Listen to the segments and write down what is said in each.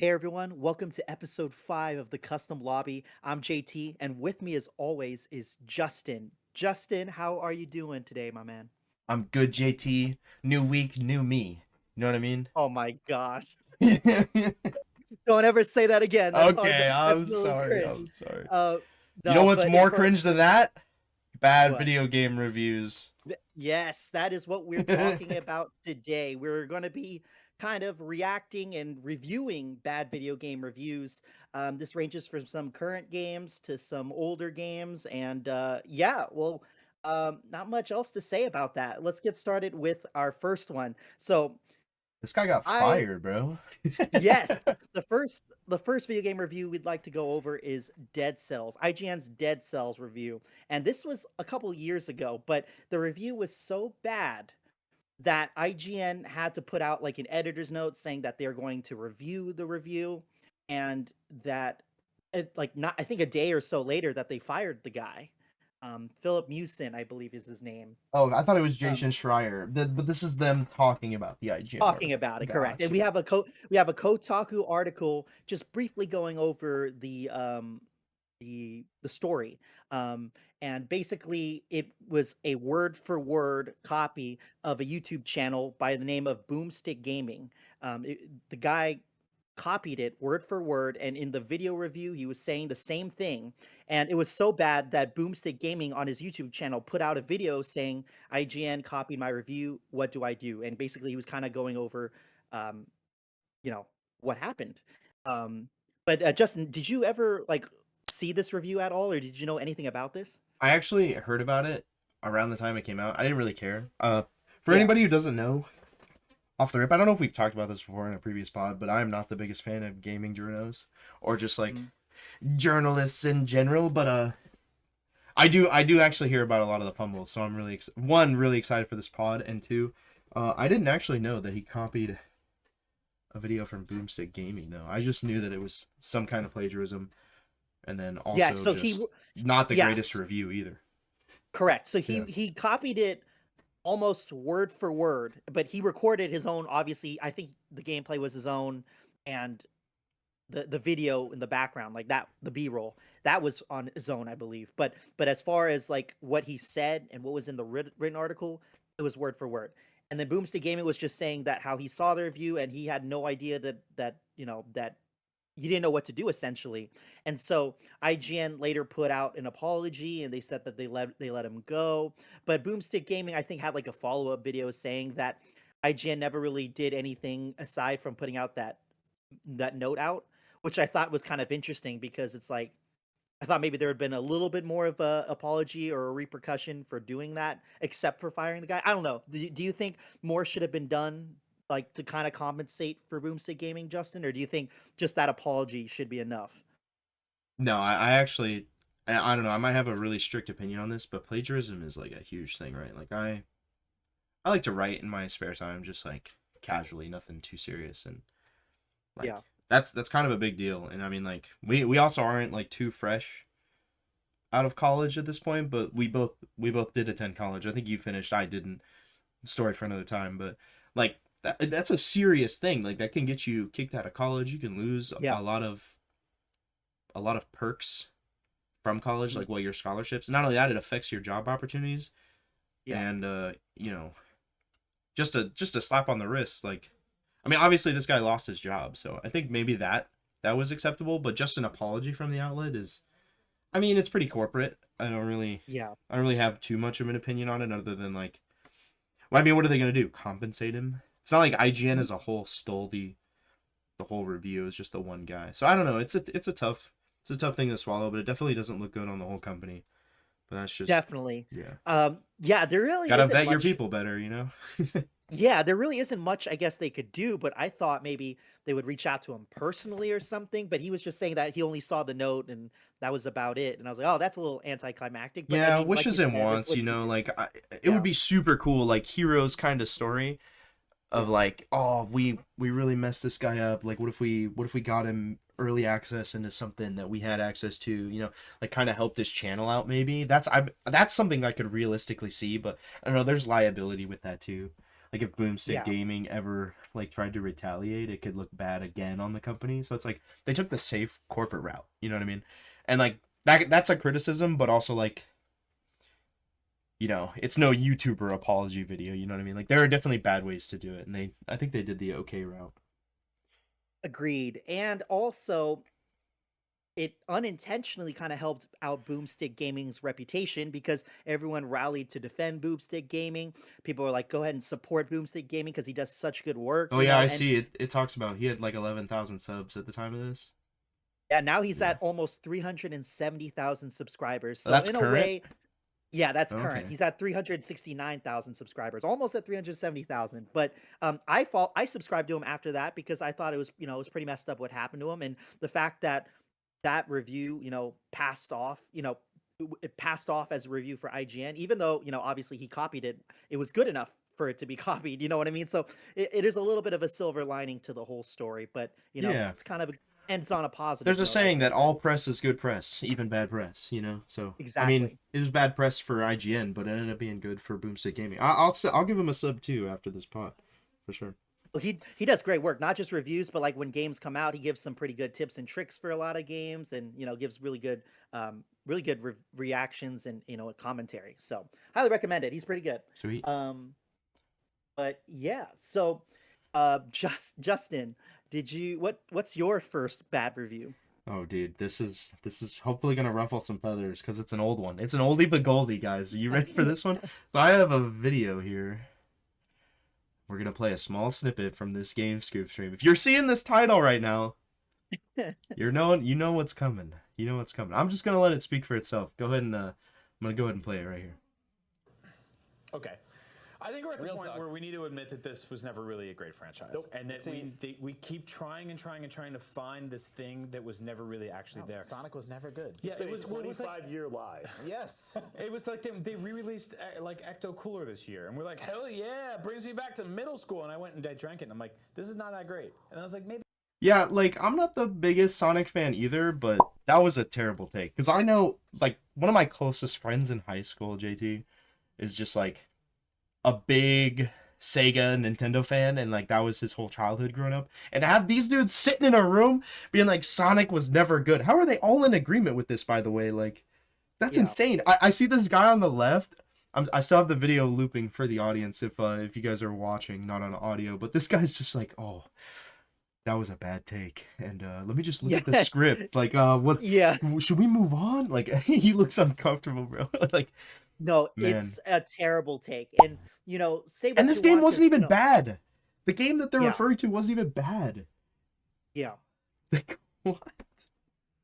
Hey everyone, welcome to episode 5 of the Custom Lobby. I'm JT, and with me as always is Justin. Justin, how are you doing today, my man? I'm good, JT. New week, new me. You know what I mean? Oh my gosh. Don't ever say that again. That's hard. Okay, That's I'm a little sorry. cringe. I'm sorry. Uh, You know no, what's but more for cringe than that? Bad what? video game reviews. Yes, that is what we're talking about today. We're going to be kind of reacting and reviewing bad video game reviews. This ranges from some current games to some older games, and not much else to say about that. Let's get started with our first one. So, This guy got I fired, bro. Yes, the first video game review we'd like to go over is Dead Cells, IGN's Dead Cells review. And this was a couple years ago, but the review was so bad that IGN had to put out like an editor's note saying that they're going to review the review and that like not I think a day or so later that they fired the guy. Philip Mewson, I believe is his name. Oh, I thought it was Um, Jason Schreier. But this is them talking about the IGN Talking article. about it, correct. And Gotcha. we have a Kotaku article just briefly going over the story. And basically it was a word for word copy of a YouTube channel by the name of Boomstick Gaming. The guy copied it word for word, and in the video review he was saying the same thing, and it was so bad that Boomstick Gaming on his YouTube channel put out a video saying IGN copied my review, what do I do? And basically he was kind of going over um you know what happened. But Justin, did you ever like see this review at all, or did you know anything about this? I actually heard about it around the time it came out. I didn't really care. For Yeah. anybody who doesn't know, off the rip, I don't know if we've talked about this before in a previous pod, but I'm not the biggest fan of gaming journos or just like Mhm. journalists in general. But I do actually hear about a lot of the fumbles, so I'm really one really excited for this pod, and two, I didn't actually know that he copied a video from Boomstick Gaming. Though I just knew that it was some kind of plagiarism, and then Yeah, also so just not the greatest yes, review either. correct. So he Yeah. he copied it almost word for word, but he recorded his own. Obviously, I think the gameplay was his own, and the video in the background, like that, the B-roll, that was on his own, I believe. But as far as like what he said and what was in the written article, it was word for word. And then Boomstick Gaming was just saying that how he saw the review and he had no idea that he didn't know what to do essentially. And so IGN later put out an apology and they said that they let him go. But Boomstick Gaming I think had like a follow-up video saying that IGN never really did anything aside from putting out that note out, which I thought was kind of interesting because it's like I thought maybe there had been a little bit more of a apology or a repercussion for doing that, except for firing the guy. I don't know. Do you think more should have been done, like to kind of compensate for Boomstick Gaming, Justin, or do you think just that apology should be enough? No, I actually I don't know. I might have a really strict opinion on this, but plagiarism is like a huge thing, right? Like I like to write in my spare time, just like casually, nothing too serious, and like Yeah. that's kind of a big deal. And I mean, like we also aren't like too fresh out of college at this point, but we both did attend college. I think you finished, I didn't. Story for another time, but like that's a serious thing. Like that can get you kicked out of college. You can lose Yeah. a lot of perks from college, Mhm. like your scholarships. Not only that, it affects your job opportunities, Yeah. and just a slap on the wrist. Like, I mean, obviously this guy lost his job, so I think maybe that was acceptable, but just an apology from the outlet is, I mean, it's pretty corporate. Yeah. I don't really have too much of an opinion on it, other than like, well, I mean, what are they gonna do? Compensate him? It's not like IGN Y- as a whole stole the whole review. It's just the one guy. So I don't know. It's a tough thing to swallow, but it definitely doesn't look good on the whole company. But that's just, Definitely. yeah. Yeah, there really Gotta isn't vet your much. people better. Yeah, there really isn't much I guess they could do, but I thought maybe they would reach out to him personally or something, but he was just saying that he only saw the note and that was about it. And I was like, "Oh, that's a little anticlimactic." But I Yeah, mean, like you wishes and said, wants. what do you do? Like it would Yeah. be super cool, like Heroes kind of story of Yeah. like, oh, we really messed this guy up. Like, what if we got him early access into something that we had access to? Like kind of helped his channel out. Maybe that's something I could realistically see. But I don't know. There's liability with that too. Like if Boomstick Yeah. Gaming ever like tried to retaliate, it could look bad again on the company. So it's like they took the safe corporate route. You know what I mean? And like that's a criticism, but also like, you know, it's no YouTuber apology video. You know what I mean? Like there are definitely bad ways to do it, and I think they did the okay route. Agreed. And also, it unintentionally kind of helped out Boomstick Gaming's reputation because everyone rallied to defend Boomstick Gaming. People were like, "Go ahead and support Boomstick Gaming because he does such good work," Oh yeah, I see it. It talks about he had like 11,000 subs at the time of this. yeah, now he's Yeah, at almost 370,000 subscribers. So that's in a current. way, yeah, that's current. Okay. He's at 369,000 subscribers, almost at 370,000. But I subscribed to him after that because I thought it was, it was pretty messed up what happened to him, and the fact that that review, passed off, it passed off as a review for IGN, even though, obviously he copied it. It was good enough for it to be copied. You know what I mean? So it is a little bit of a silver lining to the whole story, but Yeah. it's kind of ends on a positive There's a note, I saying that think. all press is good press, even bad press, you know? So, I mean, Exactly. it was bad press for IGN, but it ended up being good for Boomstick Gaming. I'll give him a sub too after this pot, for sure. Well, he does great work, not just reviews, but like when games come out, he gives some pretty good tips and tricks for a lot of games, and gives really good reactions and a commentary. So highly recommend it. He's pretty good. Sweet. But yeah, so Justin, what's your first bad review? Oh, dude, this is hopefully gonna ruffle some feathers because it's an old one. It's an oldie but goldie, guys. Are you ready for this one? So I have a video here. We're gonna play a small snippet from this Game Scoop stream. If you're seeing this title right now, you know what's coming. You know what's coming. I'm just gonna let it speak for itself. Go ahead and I'm gonna go ahead and play it right here. Okay. I think we're at the Real point talk. where we need to admit that this was never really a great franchise, Nope. and that we keep trying and trying and trying to find this thing that was never really actually there. Sonic was never good. Yeah, It it was. a Well, it was like 25-year lie. Yes. it was like they re-released like Ecto Cooler this year, and we're like, hell yeah, it brings me back to middle school. And I went and I drank it, and I'm like, this is not that great. And I was like, maybe. Yeah, like I'm not the biggest Sonic fan either, but that was a terrible take. Cause I know like one of my closest friends in high school, JT, is just like a big Sega Nintendo fan, and like that was his whole childhood growing up. And to have these dudes sitting in a room being like Sonic was never good. How are they all in agreement with this, by the way? Like that's Yeah. insane. I see this guy on the left. I still have the video looping for the audience if you guys are watching, not on audio. But this guy's just like, oh, that was a bad take. And let me just look at the Yeah. script. Like, what Yeah. should we move on? Like he looks uncomfortable, bro. Like, No, man. it's a terrible take. And say what And this you game want, wasn't 'cause, even bad. The game that they're Yeah. referring to wasn't even bad. Yeah. Like, what?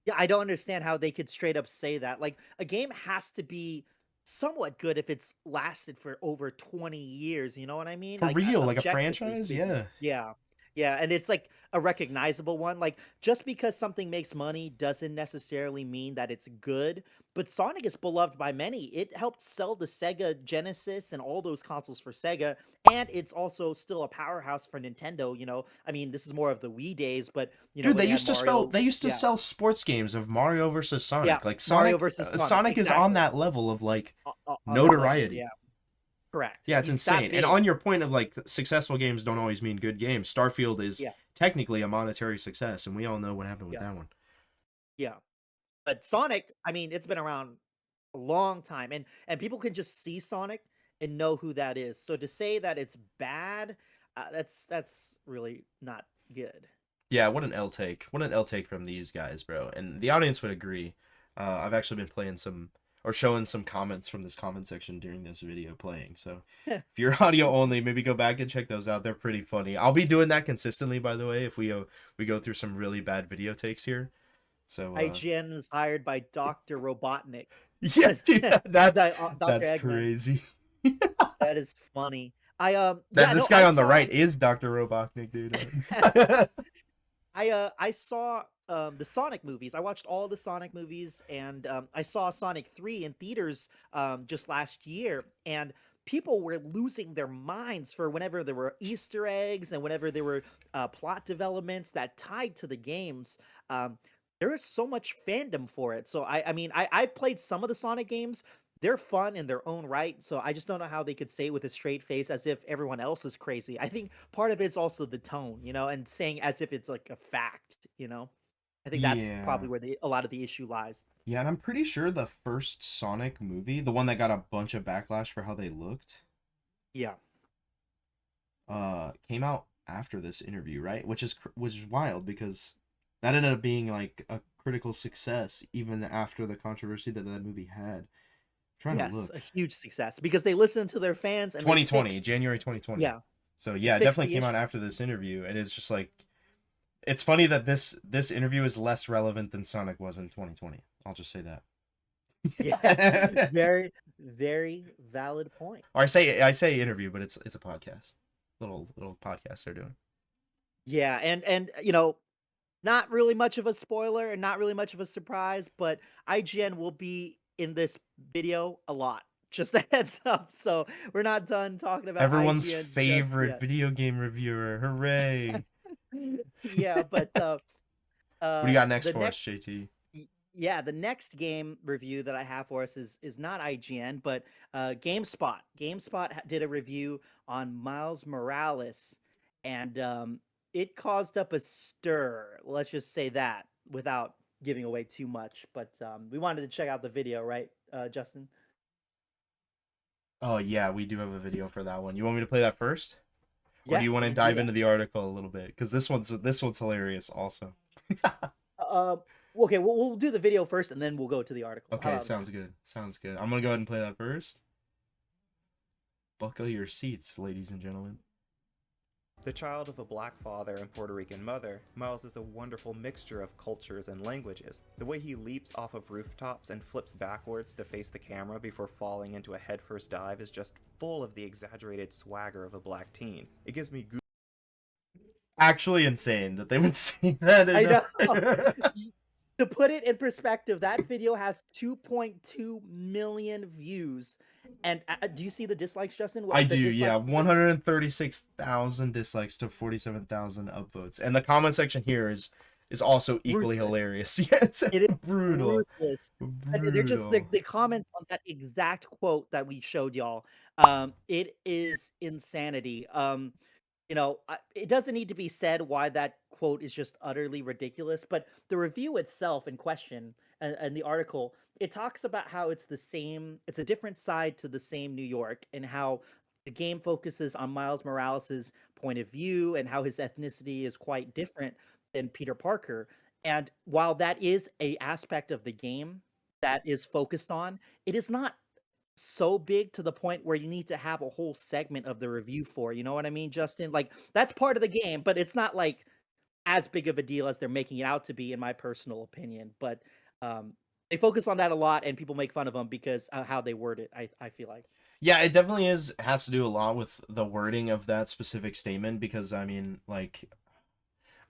Yeah, I don't understand how they could straight up say that. Like, a game has to be somewhat good if it's lasted for over 20 years, you know what I mean? For Like, real, like a objectively franchise? speaking. Yeah. Yeah. Yeah, and it's like a recognizable one. Like, just because something makes money doesn't necessarily mean that it's good. But Sonic is beloved by many. It helped sell the Sega Genesis and all those consoles for Sega, and it's also still a powerhouse for Nintendo. I mean, this is more of the Wii days, but Dude, when they had used to Mario, yeah. yeah, sell sports games of Mario versus Sonic. yeah, Like Mario Sonic versus Sonic, Sonic is on exactly. that level of like On that level, notoriety. yeah, correct. Yeah, it's He's that insane. And big. on your point of like successful games don't always mean good games, Starfield is Yeah, technically a monetary success, and we all know what happened with yeah, that one. yeah. But Sonic, I mean, it's been around a long time, and people can just see Sonic and know who that is. So to say that it's bad, that's really not good. Yeah, what an L take. What an L take from these guys, bro. And the audience would agree. I've actually been playing some or showing some comments from this comment section during this video playing. So if you're audio only, maybe go back and check those out. They're pretty funny. I'll be doing that consistently, by the way, if we go through some really bad video takes here. So IGN is hired by Dr. Robotnik. yeah, dude, that's Dr. that's Eggman. crazy. That is funny. I That yeah, this no, guy I on the saw right is Dr. Robotnik, dude. I saw the Sonic movies. I watched all the Sonic movies, and I saw Sonic 3 in theaters just last year, and people were losing their minds for whenever there were Easter eggs and whenever there were plot developments that tied to the games. There is so much fandom for it. So I mean, I played some of the Sonic games. they're fun in their own right. So I just don't know how they could say it with a straight face as if everyone else is crazy. I think part of it's also the tone, and saying as if it's like a fact. I think that's Yeah. probably where a lot of the issue lies. Yeah, and I'm pretty sure the first Sonic movie, the one that got a bunch of backlash for how they looked, Yeah. came out after this interview, right? Which is wild because that ended up being like a critical success even after the controversy that movie had. Trying to Yes, a look. huge success because they listened to their fans and they 2020, fixed. January 2020. Yeah, So they yeah, it fixed definitely the came out issue. after this interview, and it's just like it's funny that this interview is less relevant than Sonic was in 2020. I'll just say that. Yeah, very, very valid point. Or I say interview, but it's a podcast. Little podcast they're doing. Yeah, and not really much of a spoiler and not really much of a surprise, but IGN will be in this video a lot. Just a heads up. So we're not done talking about Everyone's IGN just favorite yet. video game reviewer. Hooray. Yeah, but What do you got next the for us, next JT? yeah, the next game review that I have for us is not IGN, but GameSpot. GameSpot did a review on Miles Morales, and it caused up a stir. Let's just say that without giving away too much. But we wanted to check out the video, right, Justin? Oh yeah, we do have a video for that one. You want me to play that first? Or do Yeah, you want to let's do dive that. into the article a little bit? Because this one's hilarious also. Uh, okay, we'll do the video first, and then we'll go to the article. How Okay, about that? sounds good. Sounds good. I'm gonna go ahead and play that first. Buckle your seats, ladies and gentlemen. The child of a black father and Puerto Rican mother, Miles is a wonderful mixture of cultures and languages. The way he leaps off of rooftops and flips backwards to face the camera before falling into a headfirst dive is just full of the exaggerated swagger of a black teen. It gives me Actually insane that they would say that I in know. a... To put it in perspective, that video has 2.2 million views. And do you see the dislikes, Justin? I The do, yeah. dislike. 136,000 dislikes to 47,000 upvotes. And the comment section here is also equally Ruthless. hilarious. Yeah, it's It is brutal. ruthless. And they're just Brutal. the comments on that exact quote that we showed y'all. It is insanity. It doesn't need to be said why that quote is just utterly ridiculous, but the review itself in question and the article, it talks about how it's a different side to the same New York, and how the game focuses on Miles Morales' point of view and how his ethnicity is quite different than Peter Parker. And while that is a aspect of the game that is focused on, it is not so big to the point where you need to have a whole segment of the review for. You know what I mean, Justin? Like that's part of the game, but it's not like as big of a deal as they're making it out to be, in my personal opinion. But they focus on that a lot, and people make fun of them because how they word it. I feel like. Yeah, it definitely has to do a lot with the wording of that specific statement because I mean, like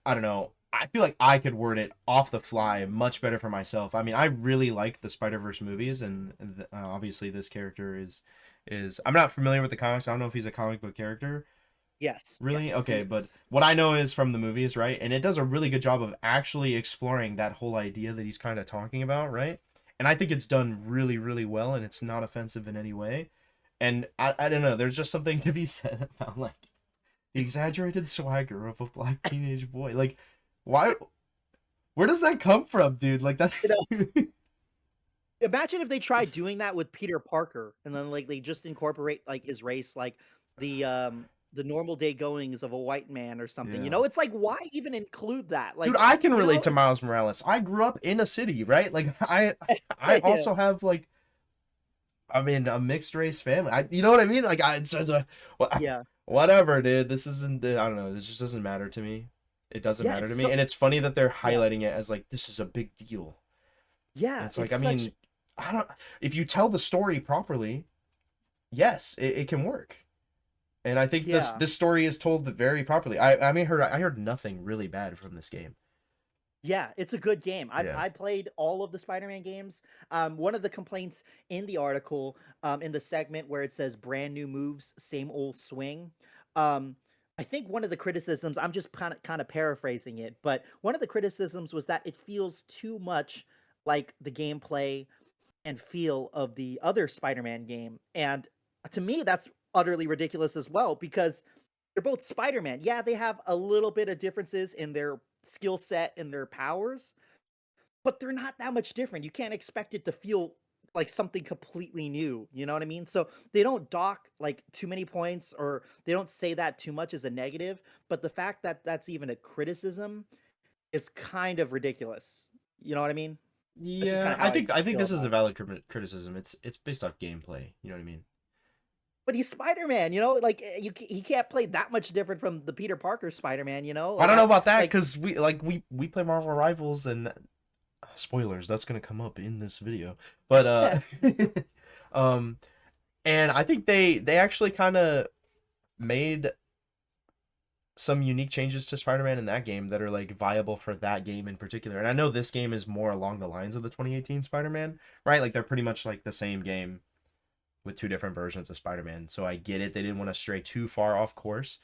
I don't know. I feel like I could word it off the fly much better for myself. I mean, I really like the Spider-Verse movies, and obviously this character is. I'm not familiar with the comics. I don't know if he's a comic book character. Yes. Really? Yes. Okay, but what I know is from the movies, right? And it does a really good job of actually exploring that whole idea that he's kind of talking about, right? And I think it's done really, really well, and it's not offensive in any way. And I don't know. There's just something to be said about like the exaggerated swagger of a black teenage boy. Like, why? Where does that come from, dude? Like that's You know, imagine if they tried doing that with Peter Parker, and then like they just incorporate like his race, like the normal day goings of a white man or something. yeah. It's like why even include that? Dude, Like I can you relate know, to Miles Morales. I grew up in a city, right? Like I yeah, also have like I mean a mixed race family. You know what I mean? Like it's just yeah, whatever, dude. This isn't I don't know. This just doesn't matter to me. It doesn't yeah. matter to It's me. so And it's funny that they're yeah, highlighting it as like this is a big deal. And yeah. it's like It's I such mean, I don't if you tell the story properly, yes, it can work. And I think this yeah. this story is told very properly. I heard nothing really bad from this game. Yeah, it's a good game. Yeah. I played all of the Spider-Man games. One of the complaints in the article, in the segment where it says "brand new moves, same old swing," um, I think one of the criticisms, I'm just kind of paraphrasing it, but one of the criticisms was that it feels too much like the gameplay and feel of the other Spider-Man game. And to me, that's utterly ridiculous as well because they're both Spider-Man. Yeah, they have a little bit of differences in their skill set and their powers, but they're not that much different. You can't expect it to feel like something completely new. You know what I mean? So they don't dock like too many points or they don't say that too much as a negative. But the fact that that's even a criticism is kind of ridiculous. You know what I mean? That's just kind Yeah, of how I think feel this is about a it. valid criticism. It's based off gameplay. You know what I mean? But he's Spider-Man, you know, like he can't play that much different from the Peter Parker Spider-Man, you know. I Like don't know I about that like because we play Marvel Rivals and spoilers, that's gonna come up in this video. But um, and I think they actually kind of made some unique changes to Spider-Man in that game that are like viable for that game in particular. And I know this game is more along the lines of the 2018 Spider-Man, right? Like they're pretty much like the same game with two different versions of Spider-Man. So I get it. They didn't want to stray too far off course.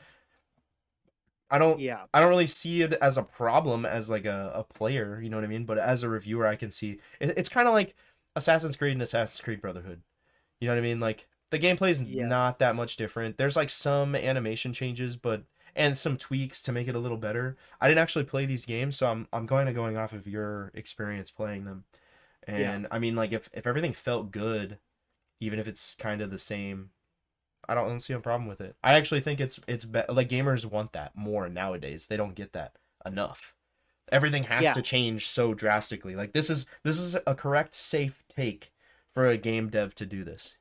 I don't yeah, I don't really see it as a problem as like a player, you know what I mean? But as a reviewer, I can see it's kind of like Assassin's Creed and Assassin's Creed Brotherhood. You know what I mean? Like the gameplay is yeah, not that much different. There's like some animation changes, but and some tweaks to make it a little better. I didn't actually play these games, so I'm going off of your experience playing them. yeah, And I mean, like if everything felt good, even if it's kind of the same, I don't see a problem with it. I actually think like gamers want that more nowadays. They don't get that enough. Everything has yeah. to change so drastically. Like this is a correct, safe take for a game dev to do this,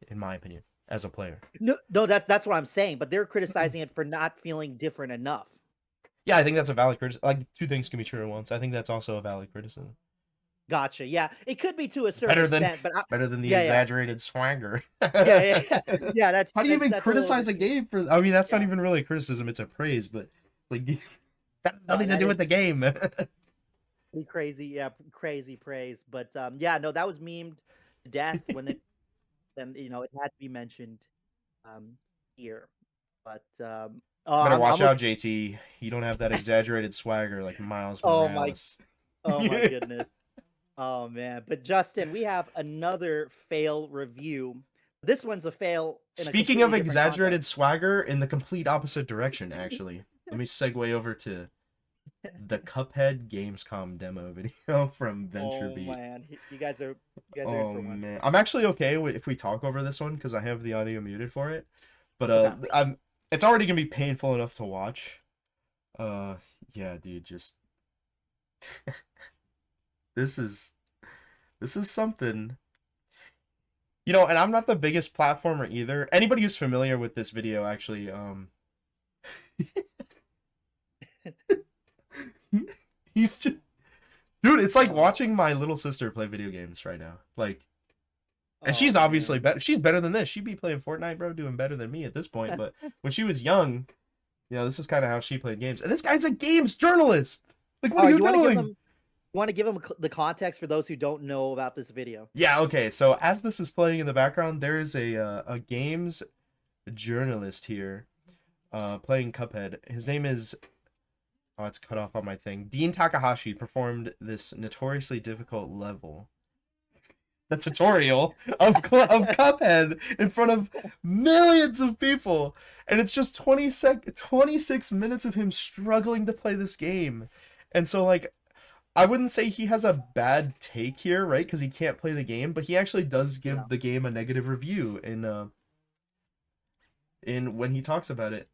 in my opinion, as a player. No, no, that's what I'm saying. But they're criticizing it for not feeling different enough. Yeah, I think that's a valid criticism. Like two things can be true at once. I think that's also a valid criticism. Gotcha. Yeah, it could be to a certain Better than extent, but it's better than the yeah, yeah, exaggerated swagger. yeah, yeah, yeah. That's How do you even that's a little criticize bit a game for? I mean, that's not yeah, even really a criticism; it's a praise. But like, that has no, nothing to that do is with the game. pretty crazy. Yeah, crazy praise. But yeah, no, that was memed to death when it and you know it had to be mentioned um here. But oh, Better watch I'm out, JT. You don't have that exaggerated swagger like Miles oh my Morales. oh my goodness. Oh man. But Justin, we have another fail review. This one's a fail in a Speaking of completely different exaggerated context. swagger, in the complete opposite direction, actually. Let me segue over to the Cuphead Gamescom demo video from Oh VentureBeat. man, you guys are in Oh for one. man, I'm actually okay if we talk over this one because I have the audio muted for it. But Okay. I'm it's already gonna be painful enough to watch. Yeah, dude, just this is something. You know, and I'm not the biggest platformer either. Anybody who's familiar with this video actually, he's just, dude, it's like watching my little sister play video games right now. Like, and she's Oh obviously man. better. She's better than this. She'd be playing Fortnite, bro, doing better than me at this point. But when she was young, you know, this is kind of how she played games. And this guy's a games journalist. Like, what Oh, are you you want to give doing? them the context for those who don't know about this video? Yeah, okay. So as this is playing in the background, there is a games journalist here, playing Cuphead. His name is, oh, it's cut off on my thing. Dean Takahashi performed this notoriously difficult level, the tutorial of Cuphead in front of millions of people, and it's just 26 minutes of him struggling to play this game, and so like I wouldn't say he has a bad take here, right? Because he can't play the game, but he actually does Yeah. give the game a negative review in when he talks about it.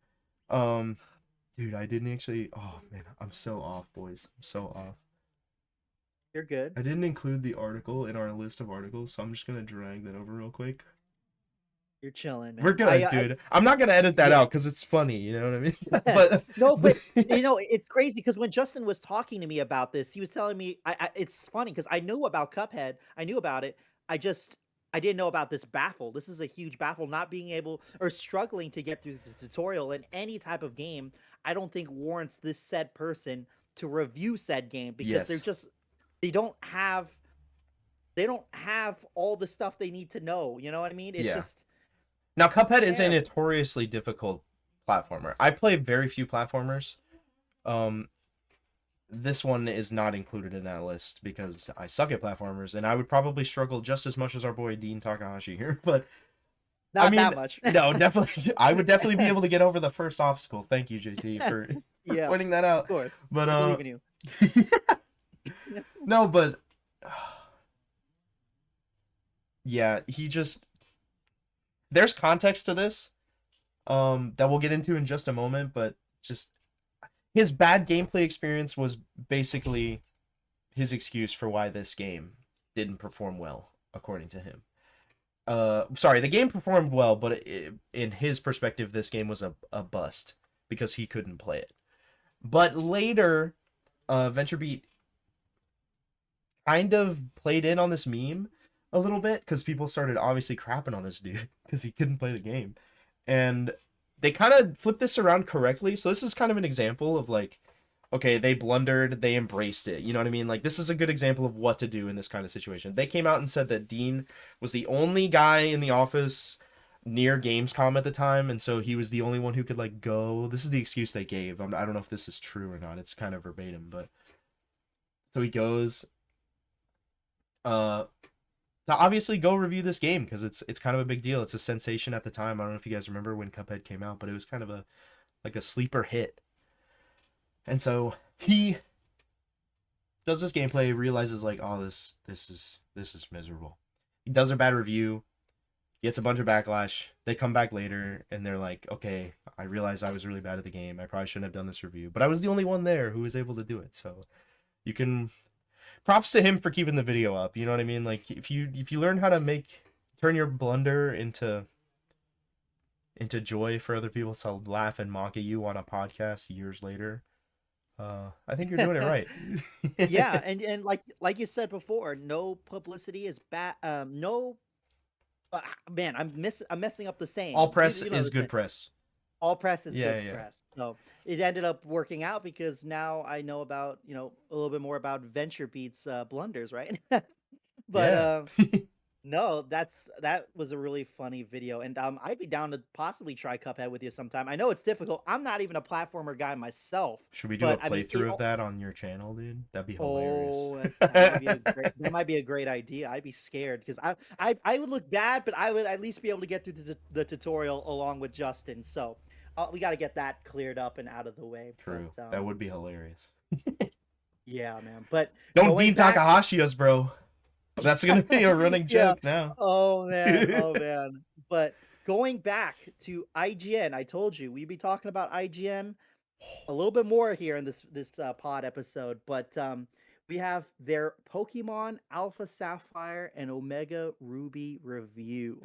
Um, dude, I didn't actually. Oh man, I'm so off, boys. I'm so off. You're good. I didn't include the article in our list of articles, so I'm just gonna drag that over real quick. You're chilling, man. We're good, dude. I'm not gonna edit that Yeah. out because it's funny, you know what I mean? but No, but you know, it's crazy because when Justin was talking to me about this, he was telling me it's funny because I knew about Cuphead, I knew about it. I didn't know about this baffle. This is a huge baffle, not being able or struggling to get through the tutorial in any type of game. I don't think warrants this said person to review said game because they're yes. just they don't have they don't have all the stuff they need to know. You know what I mean? It's Yeah. just Now, it's Cuphead is a terrible. notoriously difficult platformer. I play very few platformers. Um, this one is not included in that list because I suck at platformers, and I would probably struggle just as much as our boy Dean Takahashi here. But Not I mean, that much. no, definitely, I would definitely be able to get over the first obstacle. Thank you, JT, for Yeah, pointing that out. of course. But I believe in you. no, but yeah, he just there's context to this that we'll get into in just a moment, but just his bad gameplay experience was basically his excuse for why this game didn't perform well, according to him. Sorry, the game performed well, but in his perspective, this game was a bust because he couldn't play it. But later, VentureBeat kind of played in on this meme a little bit because people started obviously crapping on this dude because he couldn't play the game. And they kind of flipped this around correctly. So this is kind of an example of like, okay, they blundered, they embraced it. You know what I mean? Like, this is a good example of what to do in this kind of situation. They came out and said that Dean was the only guy in the office near Gamescom at the time, and so he was the only one who could, like, go. This is the excuse they gave. I don't know if this is true or not. It's kind of verbatim, but... So he goes... to obviously go review this game, because it's kind of a big deal. It's a sensation at the time. I don't know if you guys remember when Cuphead came out, but it was kind of a sleeper hit. And so he does this gameplay, realizes like, oh, this is miserable. He does a bad review, gets a bunch of backlash. They come back later and they're like, okay, I realized I was really bad at the game. I probably shouldn't have done this review, but I was the only one there who was able to do it. So you can props to him for keeping the video up. You know what I mean? Like if you learn how to turn your blunder into joy for other people to laugh and mock at you on a podcast years later, I think you're doing it right. Yeah, and like you said before, no publicity is bad. No, man, I'm messing up the saying. All press You know is the good saying. press. All press is Yeah, good yeah. press. So it ended up working out because now I know about a little bit more about VentureBeat's blunders, right? But Yeah. no, that was a really funny video, and I'd be down to possibly try Cuphead with you sometime. I know it's difficult. I'm not even a platformer guy myself. Should we do But, a I mean, playthrough it of that on your channel, dude? That'd be hilarious. Oh, that might be a great idea. I'd be scared because I would look bad, but I would at least be able to get through the tutorial along with Justin. So we got to get that cleared up and out of the way. True. But, That would be hilarious. yeah, man. But Don't going Dean back- Takahashi us, bro. That's gonna be a running Yeah. joke now. Oh man, oh man. But going back to IGN, I told you we'd be talking about IGN a little bit more here in this pod episode, but we have their Pokemon Alpha Sapphire and Omega Ruby review.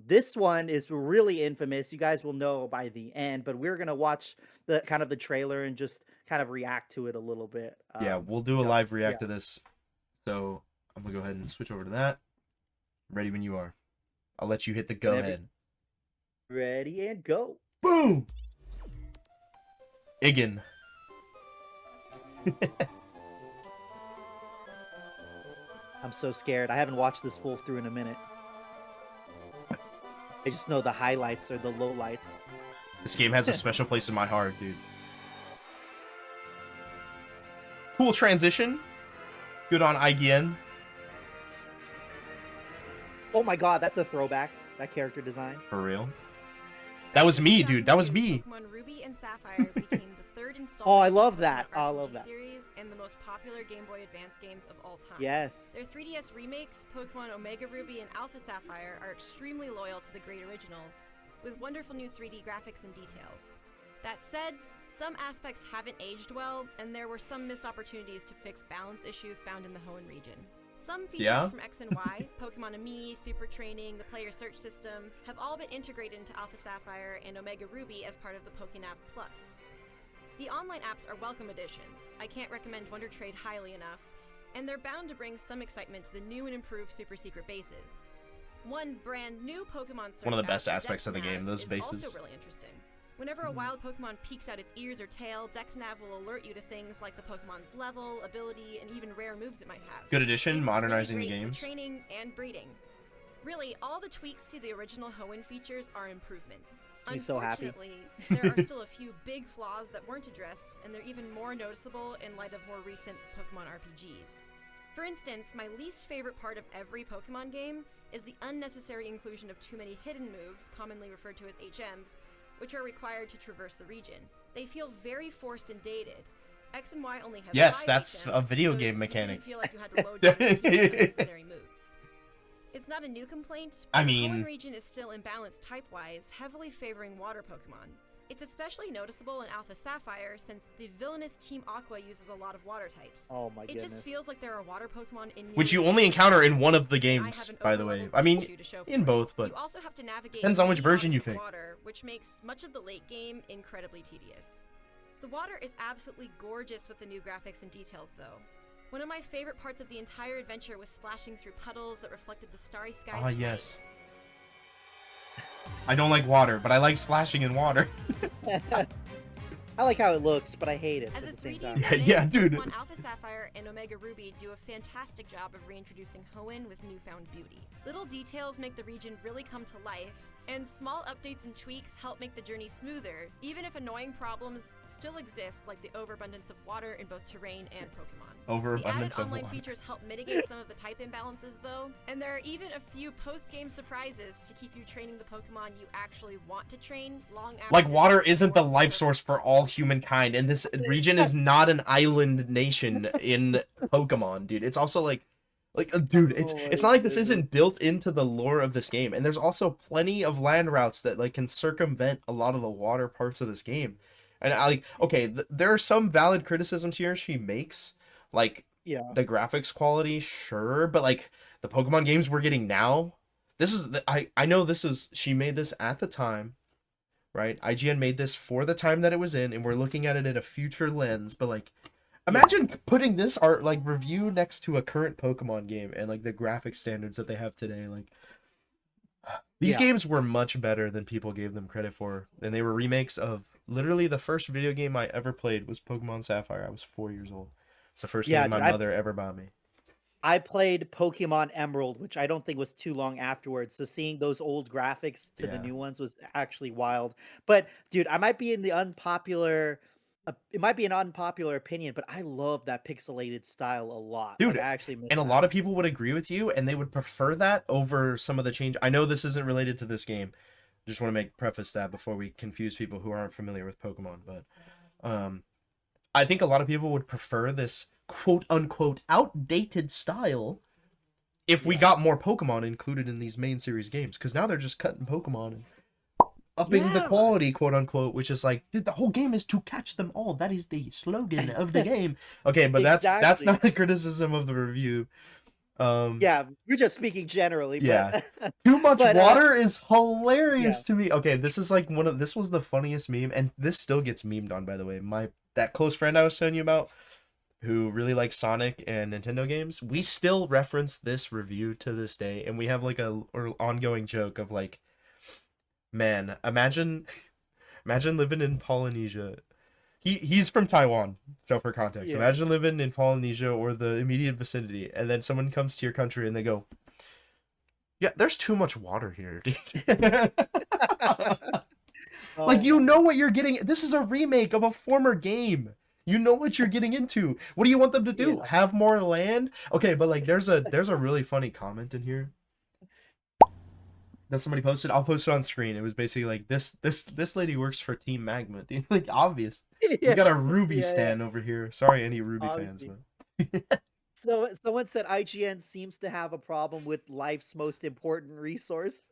This one is really infamous. You guys will know by the end, but we're gonna watch the trailer and just kind of react to it a little bit. Yeah, we'll do a yeah, live react yeah. to this. So I'm gonna go ahead and switch over to that. Ready when you are. I'll let you hit the go Whenever- ahead. Ready and go. Boom! Igen. I'm so scared. I haven't watched this full through in a minute. I just know the highlights or the lowlights. This game has a special place in my heart, dude. Cool transition. Good on IGN. Oh my god, that's a throwback. That character design. For real. That was me, dude. That was me. Pokemon Ruby and Sapphire became the third installment. Oh, I love of the that. Pokemon I love RPG that. Series and the most popular Game Boy Advance games of all time. Yes. Their 3DS remakes, Pokemon Omega Ruby and Alpha Sapphire, are extremely loyal to the great originals, with wonderful new 3D graphics and details. That said, some aspects haven't aged well, and there were some missed opportunities to fix balance issues found in the Hoenn region. Some features Yeah? from X and Y, Pokemon Ami, Super Training, the player search system, have all been integrated into Alpha Sapphire and Omega Ruby as part of the PokéNav Plus. The online apps are welcome additions. I can't recommend Wonder Trade highly enough, and they're bound to bring some excitement to the new and improved super secret bases. One brand new Pokemon search One of the app, best aspects of the DexNav, game, those is bases. also really interesting. Whenever a wild Pokemon peeks out its ears or tail, DexNav will alert you to things like the Pokemon's level, ability, and even rare moves it might have. Good addition, It's modernizing really the great for games. training and breeding. Really, all the tweaks to the original Hoenn features are improvements. I'm so happy. Unfortunately, there are still a few big flaws that weren't addressed, and they're even more noticeable in light of more recent Pokemon RPGs. For instance, my least favorite part of every Pokemon game is the unnecessary inclusion of too many hidden moves, commonly referred to as HMs, which are required to traverse the region. They feel very forced and dated. X and Y only has Yes, 5 that's HMs, a video so game you mechanic. didn't feel like you had to load down a few unnecessary moves. It's not a new complaint, but I the mean- Hoenn region is still imbalanced type-wise, heavily favoring water Pokemon. It's especially noticeable in Alpha Sapphire since the villainous Team Aqua uses a lot of water types. Oh my It goodness. just feels like there are water Pokemon in Which you nearly only every encounter in region. one of the I games, have an by the way. overlevel I mean, Pikachu to show in for both, it. but You also have to navigate depends on which many version you bodies of pick. water, which makes much of the late game incredibly tedious. The water is absolutely gorgeous with the new graphics and details, though. One of my favorite parts of the entire adventure was splashing through puddles that reflected the starry skies. Ah, at night. yes. I don't like water, but I like splashing in water. I like how it looks, but I hate it As a at the same 3D time. remake, Yeah, dude. Pokemon Alpha Sapphire and Omega Ruby do a fantastic job of reintroducing Hoenn with newfound beauty. Little details make the region really come to life, and small updates and tweaks help make the journey smoother, even if annoying problems still exist like the overabundance of water in both terrain and Pokemon. The added Overabundance of online water. features help mitigate some of the type imbalances, though, and there are even a few post-game surprises to keep you training the Pokemon you actually want to train long after. Like, water the isn't the forest life over- source for all humankind, and this region is not an island nation in Pokemon, dude. It's also dude, it's Oh my it's not like this goodness. isn't built into the lore of this game, and there's also plenty of land routes that like can circumvent a lot of the water parts of this game. And I like, okay, there are some valid criticisms here she makes, like Yeah. the graphics quality, sure, but like the Pokemon games we're getting now, this is I know this is, she made this at the time, right? IGN made this for the time that it was in, and we're looking at it in a future lens, but like imagine putting this art like review next to a current Pokemon game and like the graphic standards that they have today. Like these Yeah. games were much better than people gave them credit for, and they were remakes of literally the first video game I ever played was Pokemon Sapphire. I was 4 years old. It's the first Yeah, game my dude, mother ever bought me. I played Pokemon Emerald, which I don't think was too long afterwards. So seeing those old graphics to the Yeah. new ones was actually wild. But dude, I might be in the unpopular. It might be an unpopular opinion, but I love that pixelated style a lot. Dude, Like, I actually miss And a that. lot of people would agree with you, and they would prefer that over some of the change. I know this isn't related to this game. Just want to preface that before we confuse people who aren't familiar with Pokemon. But I think a lot of people would prefer this quote unquote outdated style if we got more Pokemon included in these main series games. Because now they're just cutting Pokemon and upping the Yeah. quality, quote unquote, which is like the whole game is to catch them all. That is the slogan of the game. Okay, but that's Exactly. not a criticism of the review. Yeah, we're just speaking generally. Yeah. But Too much But, water is hilarious to me. Okay, this is like this was the funniest meme, and this still gets memed on, by the way. That close friend I was telling you about, who really likes Sonic and Nintendo games, we still reference this review to this day, and we have like a ongoing joke of like, man, imagine living in Polynesia. He's from Taiwan, so for context, Yeah. imagine living in Polynesia or the immediate vicinity, and then someone comes to your country and they go, yeah, there's too much water here. oh Like, you my- know what you're getting. This is a remake of a former game. You know what you're getting into. What do you want them to do? Yeah. Have more land? Okay, but like there's a really funny comment in here that somebody posted. I'll post it on screen. It was basically like this lady works for Team Magma. Dude. Like, obvious. We Yeah. got a Ruby Yeah. stand over here. Sorry, any Ruby fans, Obviously. but So someone said IGN seems to have a problem with life's most important resource.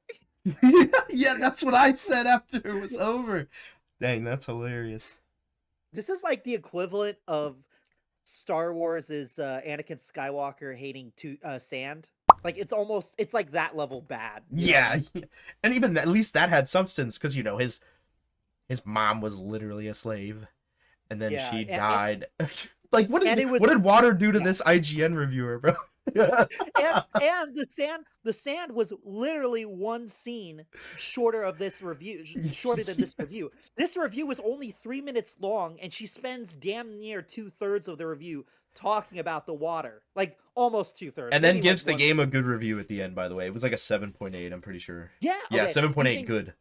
yeah, that's what I said after it was over. Dang, that's hilarious. This is like the equivalent of Star Wars' Anakin Skywalker hating sand. Like it's like that level bad. you know? Yeah, and even at least that had substance, because you know his mom was literally a slave, and then Yeah, she and died. Like what and did it was- water do to yeah. this IGN reviewer, bro? and the sand was literally one scene shorter of this review, shorter than this review. This review was only 3 minutes long, and she spends damn near 2/3 of the review talking about the water, like almost 2/3. And then maybe, gives like, the game a good review at the end. By the way, it was like a 7.8. I'm pretty sure. Yeah, Yeah, okay. 7.8. Good.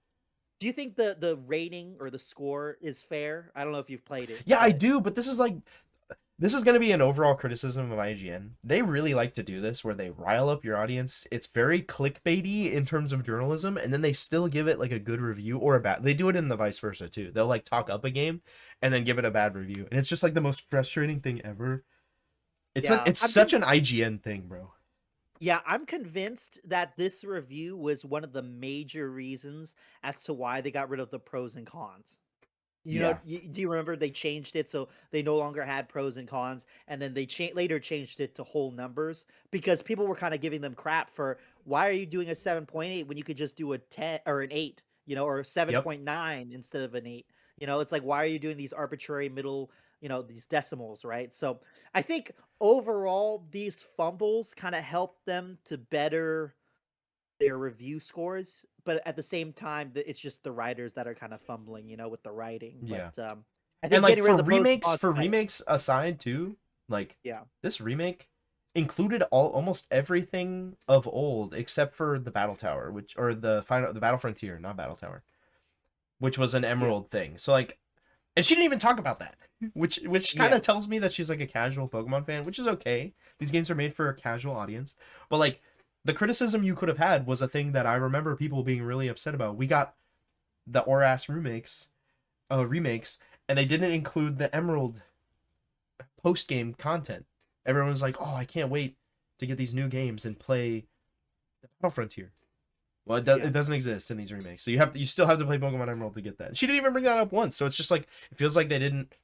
Do you think the rating or the score is fair? I don't know if you've played it. Yeah, I but- do, but this is going to be an overall criticism of IGN. They really like to do this where they rile up your audience. It's very clickbaity in terms of journalism, and then they still give it like a good review or a bad. They do it in the vice versa too. They'll like talk up a game and then give it a bad review, and it's just like the most frustrating thing ever. It's Yeah, like it's I'm such an IGN thing, bro. Yeah, I'm convinced that this review was one of the major reasons as to why they got rid of the pros and cons. You know, do you remember they changed it so they no longer had pros and cons, and then they later changed it to whole numbers because people were kind of giving them crap for why are you doing a 7.8 when you could just do a 10 or an 8, you know, or a 7.9 instead of an 8. You know, it's like why are you doing these arbitrary middle, you know, these decimals, right? So I think overall these fumbles kind of help them to better their review scores, but at the same time, it's just the writers that are kind of fumbling, you know, with the writing. Yeah. But I think And like getting rid for of the pros and remakes, cons might- remakes aside too, like Yeah. this remake included almost everything of old except for the Battle Tower, the Battle Frontier, not Battle Tower, which was an Emerald thing. So like, and she didn't even talk about that, which kind of tells me that she's like a casual Pokemon fan, which is okay. These games are made for a casual audience, but like the criticism you could have had was a thing that I remember people being really upset about. We got the ORAS remakes, and they didn't include the Emerald post-game content. Everyone was like, "Oh, I can't wait to get these new games and play the Battle Frontier." Well, it doesn't exist in these remakes, so you still have to play Pokemon Emerald to get that. She didn't even bring that up once, so it's just like it feels like they didn't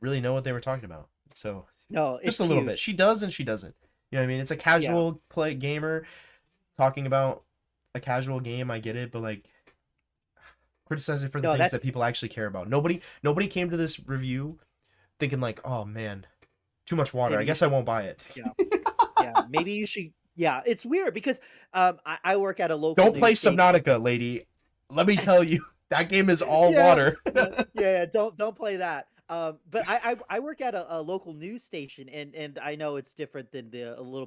really know what they were talking about. So No, it's just a little huge. bit. She does and she doesn't. You know what I mean? It's a casual play gamer talking about a casual game. I get it, but like criticize it for the things that people actually care about. Nobody came to this review thinking like, "Oh man, too much water. I guess I won't buy it." Yeah, maybe you should. Yeah, it's weird because I work at a local. Don't play news station. Subnautica, lady. Let me tell you, that game is all water. yeah, don't play that. But I work at a local news station, and I know it's different than a little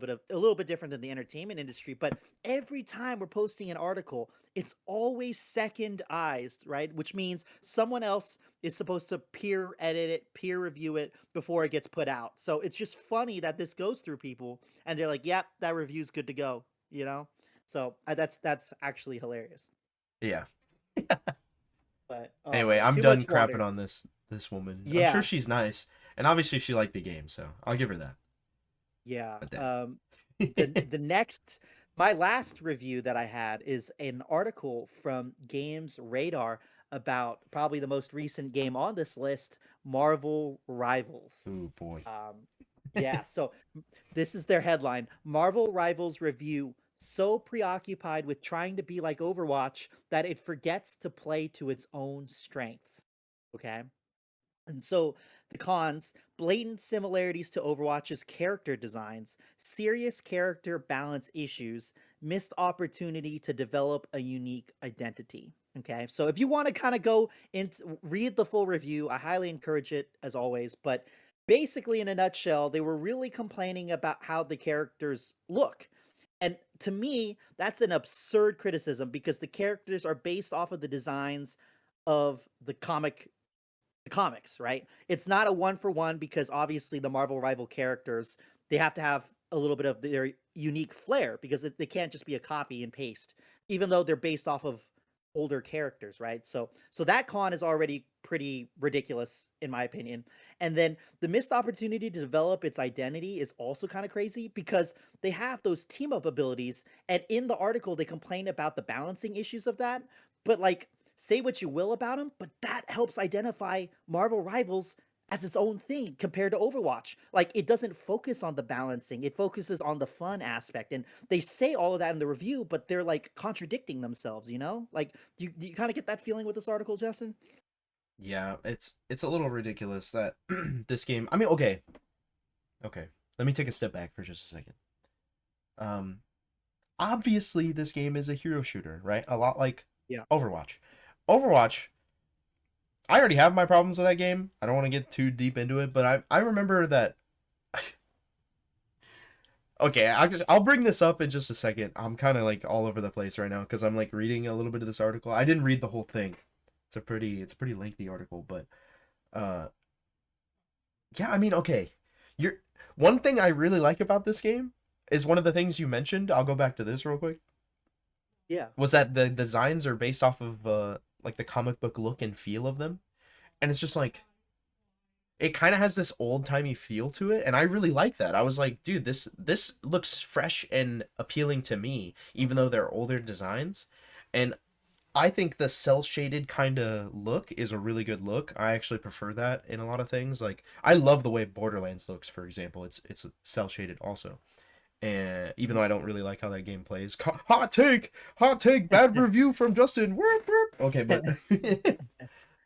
bit different than the entertainment industry. But every time we're posting an article, it's always second eyes, right? Which means someone else is supposed to peer edit it, peer review it before it gets put out. So it's just funny that this goes through people, and they're like, "Yep, that review's good to go," you know. So that's actually hilarious. Yeah. But Anyway, I'm too done much crapping water. on this woman. I'm Yeah. sure she's nice, and obviously she liked the game, so I'll give her that. Yeah. But The next, my last review that I had is an article from Games Radar about probably the most recent game on this list, Marvel Rivals. Oh boy. Yeah, so this is their headline: Marvel Rivals review so preoccupied with trying to be like Overwatch that it forgets to play to its own strengths. Okay? And so the cons: blatant similarities to Overwatch's character designs, serious character balance issues, missed opportunity to develop a unique identity. Okay, so if you want to kind of go into read the full review, I highly encourage it as always. But basically, in a nutshell, they were really complaining about how the characters look. And to me, that's an absurd criticism because the characters are based off of the designs of the comics, right? It's not a one for one because obviously the Marvel Rival characters, they have to have a little bit of their unique flair because they can't just be a copy and paste, even though they're based off of older characters, right? So that con is already pretty ridiculous in my opinion. And then the missed opportunity to develop its identity is also kind of crazy because they have those team up abilities, and in the article they complain about the balancing issues of that, but like, say what you will about them, but that helps identify Marvel Rivals as its own thing compared to Overwatch. Like, it doesn't focus on the balancing, it focuses on the fun aspect. And they say all of that in the review, but they're like contradicting themselves, you know? Like, do you kind of get that feeling with this article, Justin? Yeah, it's a little ridiculous that this game. I mean, okay. let me take a step back for just a second. Obviously this game is a hero shooter, right? A lot like Overwatch. Overwatch, I already have my problems with that game. I don't want to get too deep into it, but I remember that. Okay, I'll bring this up in just a second. I'm kind of like all over the place right now because I'm like reading a little bit of this article. I didn't read the whole thing. It's a pretty lengthy article, but yeah, I mean, okay. One thing I really like about this game is one of the things you mentioned. I'll go back to this real quick. Yeah. Was that the designs are based off of like the comic book look and feel of them, and it's just like it kind of has this old-timey feel to it, and I really like that. I was like, dude, this looks fresh and appealing to me, even though they're older designs. And I think the cel-shaded kind of look is a really good look. I actually prefer that in a lot of things. Like, I love the way Borderlands looks, for example. It's cel-shaded also. And even though I don't really like how that game plays. Hot take, bad review from Justin. Okay,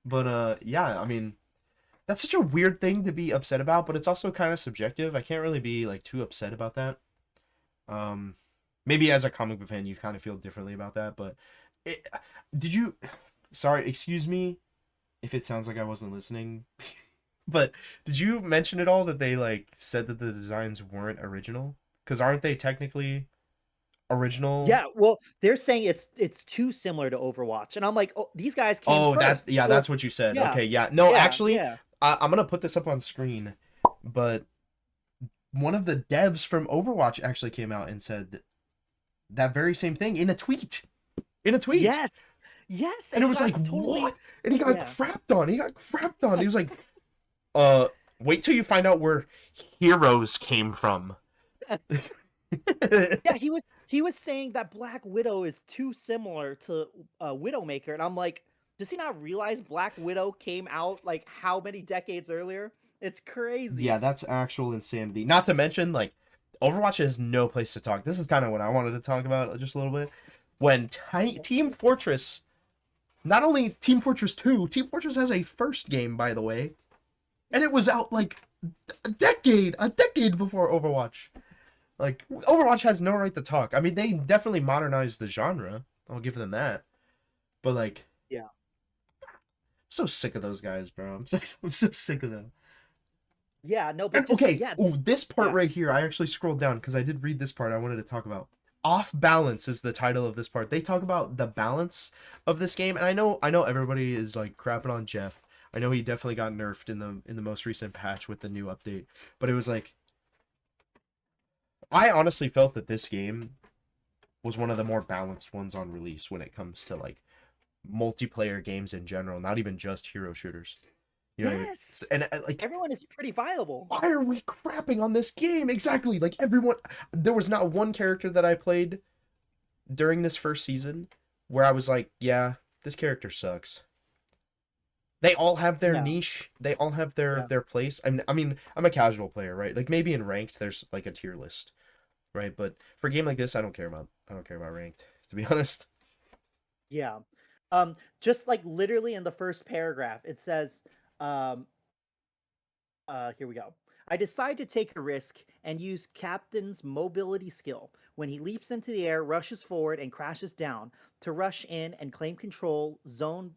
but yeah, I mean, that's such a weird thing to be upset about, but it's also kind of subjective. I can't really be like too upset about that. Maybe as a comic book fan, you kind of feel differently about that, but sorry, excuse me if it sounds like I wasn't listening, but did you mention at all that they like said that the designs weren't original? Because aren't they technically original? Yeah, well, they're saying it's too similar to Overwatch, and I'm like, oh, these guys came first. That's what you said. Yeah. Okay, yeah. No, Yeah, actually, yeah. I'm gonna put this up on screen, but one of the devs from Overwatch actually came out and said that very same thing in a tweet. Yes, and it was like, totally... what? And he got crapped on. He was like, wait till you find out where heroes came from. Yeah, he was saying that Black Widow is too similar to Widowmaker, and I'm like, does he not realize Black Widow came out like how many decades earlier? It's crazy. Yeah, that's actual insanity. Not to mention, like, Overwatch has no place to talk. This is kind of what I wanted to talk about just a little bit. When Team Fortress, not only Team Fortress 2, Team Fortress has a first game, by the way, and it was out like a decade before Overwatch. Like, Overwatch has no right to talk. I mean, they definitely modernized the genre. I'll give them that. But, like... Yeah. I'm so sick of those guys, bro. I'm so sick of them. Yeah, no, but okay, this part right here, I actually scrolled down because I did read this part I wanted to talk about. Off Balance is the title of this part. They talk about the balance of this game, and I know everybody is, like, crapping on Jeff. I know he definitely got nerfed in the most recent patch with the new update. But it was like... I honestly felt that this game was one of the more balanced ones on release when it comes to like multiplayer games in general, not even just hero shooters. You know, yes, and like everyone is pretty viable. Why are we crapping on this game? Exactly, like everyone. There was not one character that I played during this first season where I was like, yeah, this character sucks. They all have their niche. They all have their place. I mean, I'm a casual player, right? Like maybe in ranked, there's like a tier list. Right, but for a game like this, I don't care about ranked, to be honest. Yeah, just like literally in the first paragraph, it says, here we go. I decide to take a risk and use Captain's mobility skill. When he leaps into the air, rushes forward, and crashes down, to rush in and claim control zone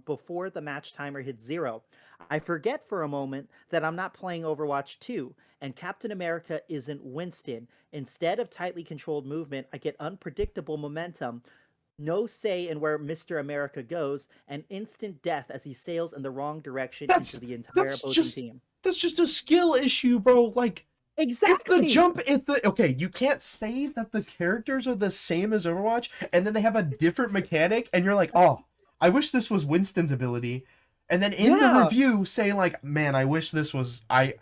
before the match timer hits 0. I forget for a moment that I'm not playing Overwatch 2, and Captain America isn't Winston. Instead of tightly controlled movement, I get unpredictable momentum, no say in where Mr. America goes, and instant death as he sails in the wrong direction into the entire opposing team. That's just a skill issue, bro. Like, exactly. Okay, you can't say that the characters are the same as Overwatch, and then they have a different mechanic, and you're like, oh, I wish this was Winston's ability. And then in the review say like, man, I wish this was I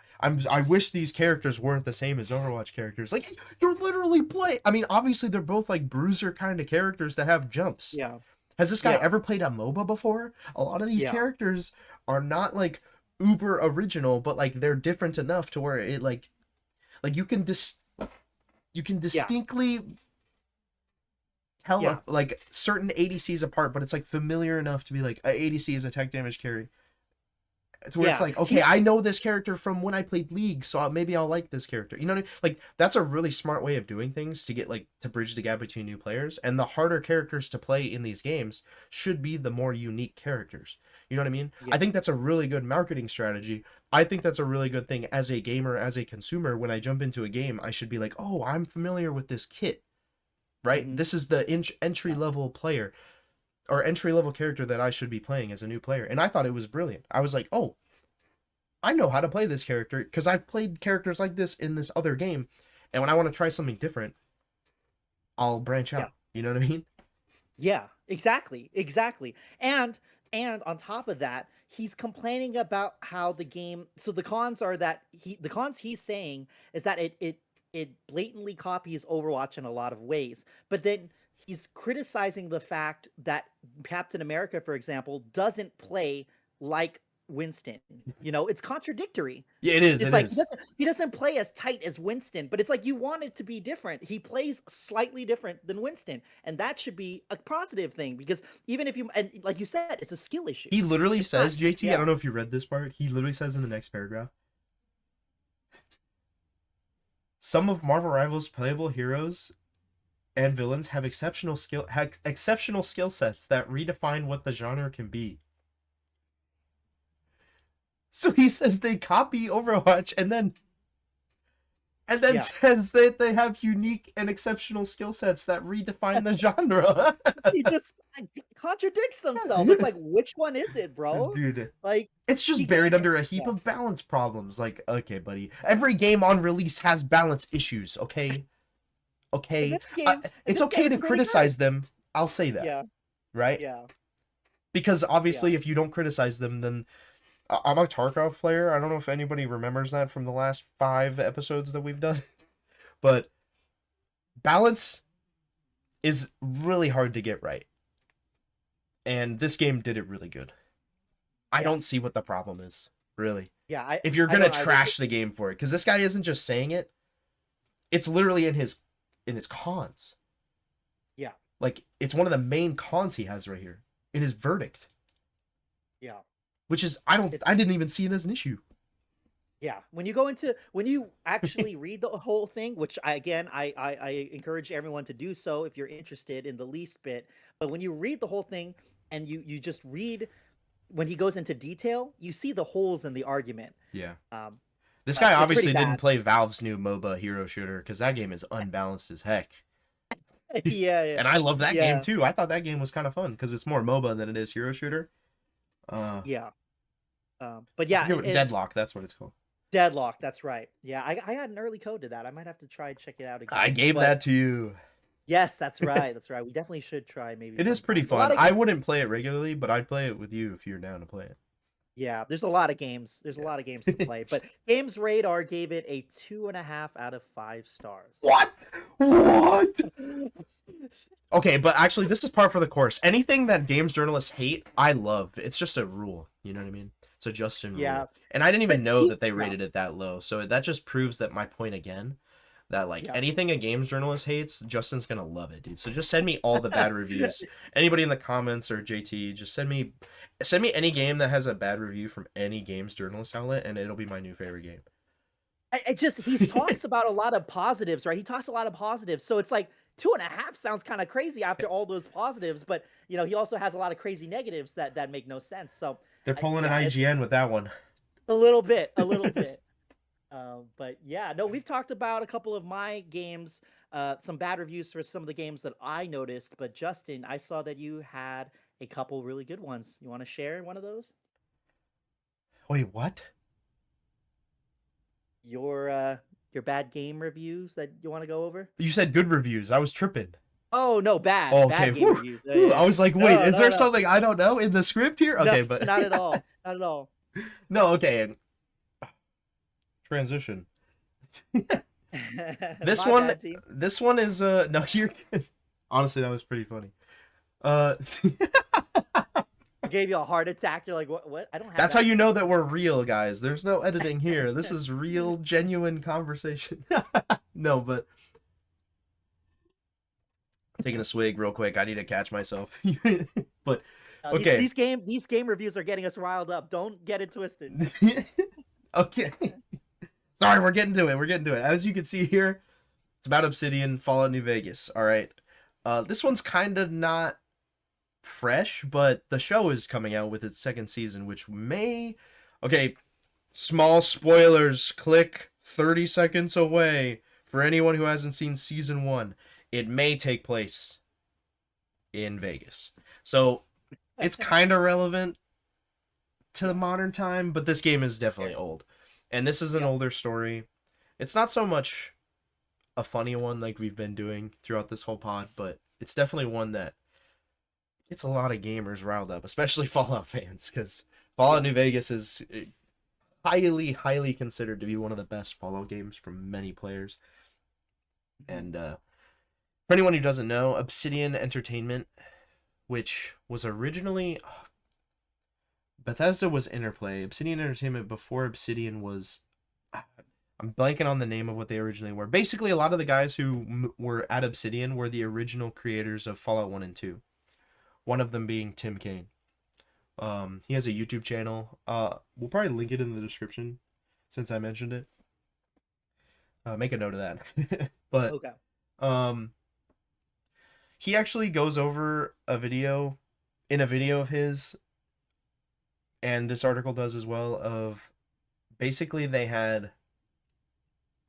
wish these characters weren't the same as Overwatch characters. Like, you're literally playing. I mean, obviously they're both like bruiser kind of characters that have jumps. Yeah. Has this guy ever played a MOBA before? A lot of these characters are not like uber original, but like they're different enough to where it like you can distinctly tell like certain ADCs apart, but it's like familiar enough to be like a ADC is a tech damage carry. To where it's Yeah. like, okay, I know this character from when I played League, so maybe I'll like this character. You know what I mean? Like, that's a really smart way of doing things to get, like, to bridge the gap between new players. And the harder characters to play in these games should be the more unique characters. You know what I mean? Yeah. I think that's a really good marketing strategy. I think that's a really good thing as a gamer, as a consumer. When I jump into a game, I should be like, oh, I'm familiar with this kit, right? Mhm. This is the entry level player or entry level character that I should be playing as a new player. And I thought it was brilliant. I was like, oh, I know how to play this character because I've played characters like this in this other game. And when I want to try something different, I'll branch out. Yeah. You know what I mean? Yeah, exactly, exactly. And on top of that, he's complaining about how the game. So the cons are that the cons he's saying is that it blatantly copies Overwatch in a lot of ways. But then he's criticizing the fact that Captain America, for example, doesn't play like Winston. You know, it's contradictory. Yeah, it is. It's It like is. he doesn't play as tight as Winston, but it's like you want it to be different. He plays slightly different than Winston, and that should be a positive thing because even if you and like you said, it's a skill issue. He literally It's says, not- JT, I yeah. don't know if you read this part. He literally says in the next paragraph, some of Marvel Rivals' playable heroes and villains have exceptional skill sets that redefine what the genre can be. So he says they copy Overwatch and then Yeah. says that they have unique and exceptional skill sets that redefine the genre. He just contradicts himself. It's like, which one is it, bro? Dude, Like, it's just he buried can't- under a heap yeah. of balance problems. Like, okay, buddy. Every game on release has balance issues, okay? Okay. this game- It's this okay game to is really criticize them. I'll say that. yeah, Right? yeah, Because obviously, if you don't criticize them, then I'm a Tarkov player. I don't know if anybody remembers that from the last 5 episodes that we've done. But balance is really hard to get right. And this game did it really good. I Yeah. don't see what the problem is, really. yeah. If you're I gonna don't either. trash the game for it, because this guy isn't just saying it, it's literally in his cons. Yeah. Like, it's one of the main cons he has right here in his verdict, Yeah. which is It's- I didn't even see it as an issue. Yeah, when you actually read the whole thing, which I encourage everyone to do so if you're interested in the least bit. But when you read the whole thing and you just read when he goes into detail, you see the holes in the argument. Yeah. Um, This it's guy pretty obviously didn't bad. play Valve's new MOBA hero shooter because that game is unbalanced as heck. yeah, And I love that Yeah. game too. I thought that game was kind of fun because it's more MOBA than it is hero shooter. yeah. But I yeah, forget what- Deadlock, that's what it's called. Deadlock. That's right. Yeah, I had an early code to that. I might have to try and check it out again. I gave But that to you. Yes, that's right. That's right. We definitely should try maybe. It is pretty sometime. A lot fun. of I ga- wouldn't play it regularly, but I'd play it with you if you're down to play it. Yeah, there's a lot of games. There's a lot of games to play, but Games Radar gave it a 2.5 out of 5 stars. What? What? Okay, but actually, this is par for the course. Anything that games journalists hate, I love. It's just a rule. You know what I mean? It's a Justin rule. Yeah. And I didn't even But know he- that they yeah. rated it that low. So that just proves that my point again. That like Yeah. anything a games journalist hates, Justin's gonna love it, dude. So just send me all the bad reviews. Anybody in the comments or JT, just send me any game that has a bad review from any games journalist outlet, and it'll be my new favorite game. I just he talks about a lot of positives, right? He talks a lot of positives, so it's like 2.5 sounds kind of crazy after all those positives, but you know he also has a lot of crazy negatives that make no sense. So They're pulling yeah, an it's- IGN with that one. a little bit. But yeah, no, we've talked about a couple of my games, some bad reviews for some of the games that I noticed. But Justin, I saw that you had a couple really good ones. You want to share one of those? Wait, what? Your bad game reviews that you want to go over? You said good reviews. I was tripping. Oh no, bad. Okay, Bad game whew, reviews. Yeah, whew. yeah, I was like, No, wait, is no, there no. something I don't know in the script here? No, Okay, but not at all. Not at all. no, okay. Transition. This My one, bad, team. this one is no, you're good. Honestly, that was pretty funny. I gave you a heart attack. You're like, what? I don't have. That's that. how you know that we're real, guys. There's no editing here. This is real, genuine conversation. No, but taking a swig real quick. I need to catch myself. But Okay. These game reviews are getting us riled up. Don't get it twisted. Okay. Sorry, we're getting to it. We're getting to it. As you can see here, it's about Obsidian, Fallout New Vegas. All right. This one's kind of not fresh, but the show is coming out with its second season, which may... Okay, small spoilers. Click 30 seconds away for anyone who hasn't seen season 1. It may take place in Vegas. So it's kind of relevant to the modern time, but this game is definitely old. And this is an older story. It's not so much a funny one like we've been doing throughout this whole pod, but it's definitely one that gets a lot of gamers riled up, especially Fallout fans, because Fallout New Vegas is highly, highly considered to be one of the best Fallout games from many players. And for anyone who doesn't know, Obsidian Entertainment, which was originally... Bethesda was Interplay. Obsidian Entertainment before Obsidian was... I'm blanking on the name of what they originally were. Basically, a lot of the guys who were at Obsidian were the original creators of Fallout 1 and 2. One of them being Tim Kaine. He has a YouTube channel. We'll probably link it in the description since I mentioned it. Make a note of that. But Okay. he actually goes over a video of his, and this article does as well, of basically they had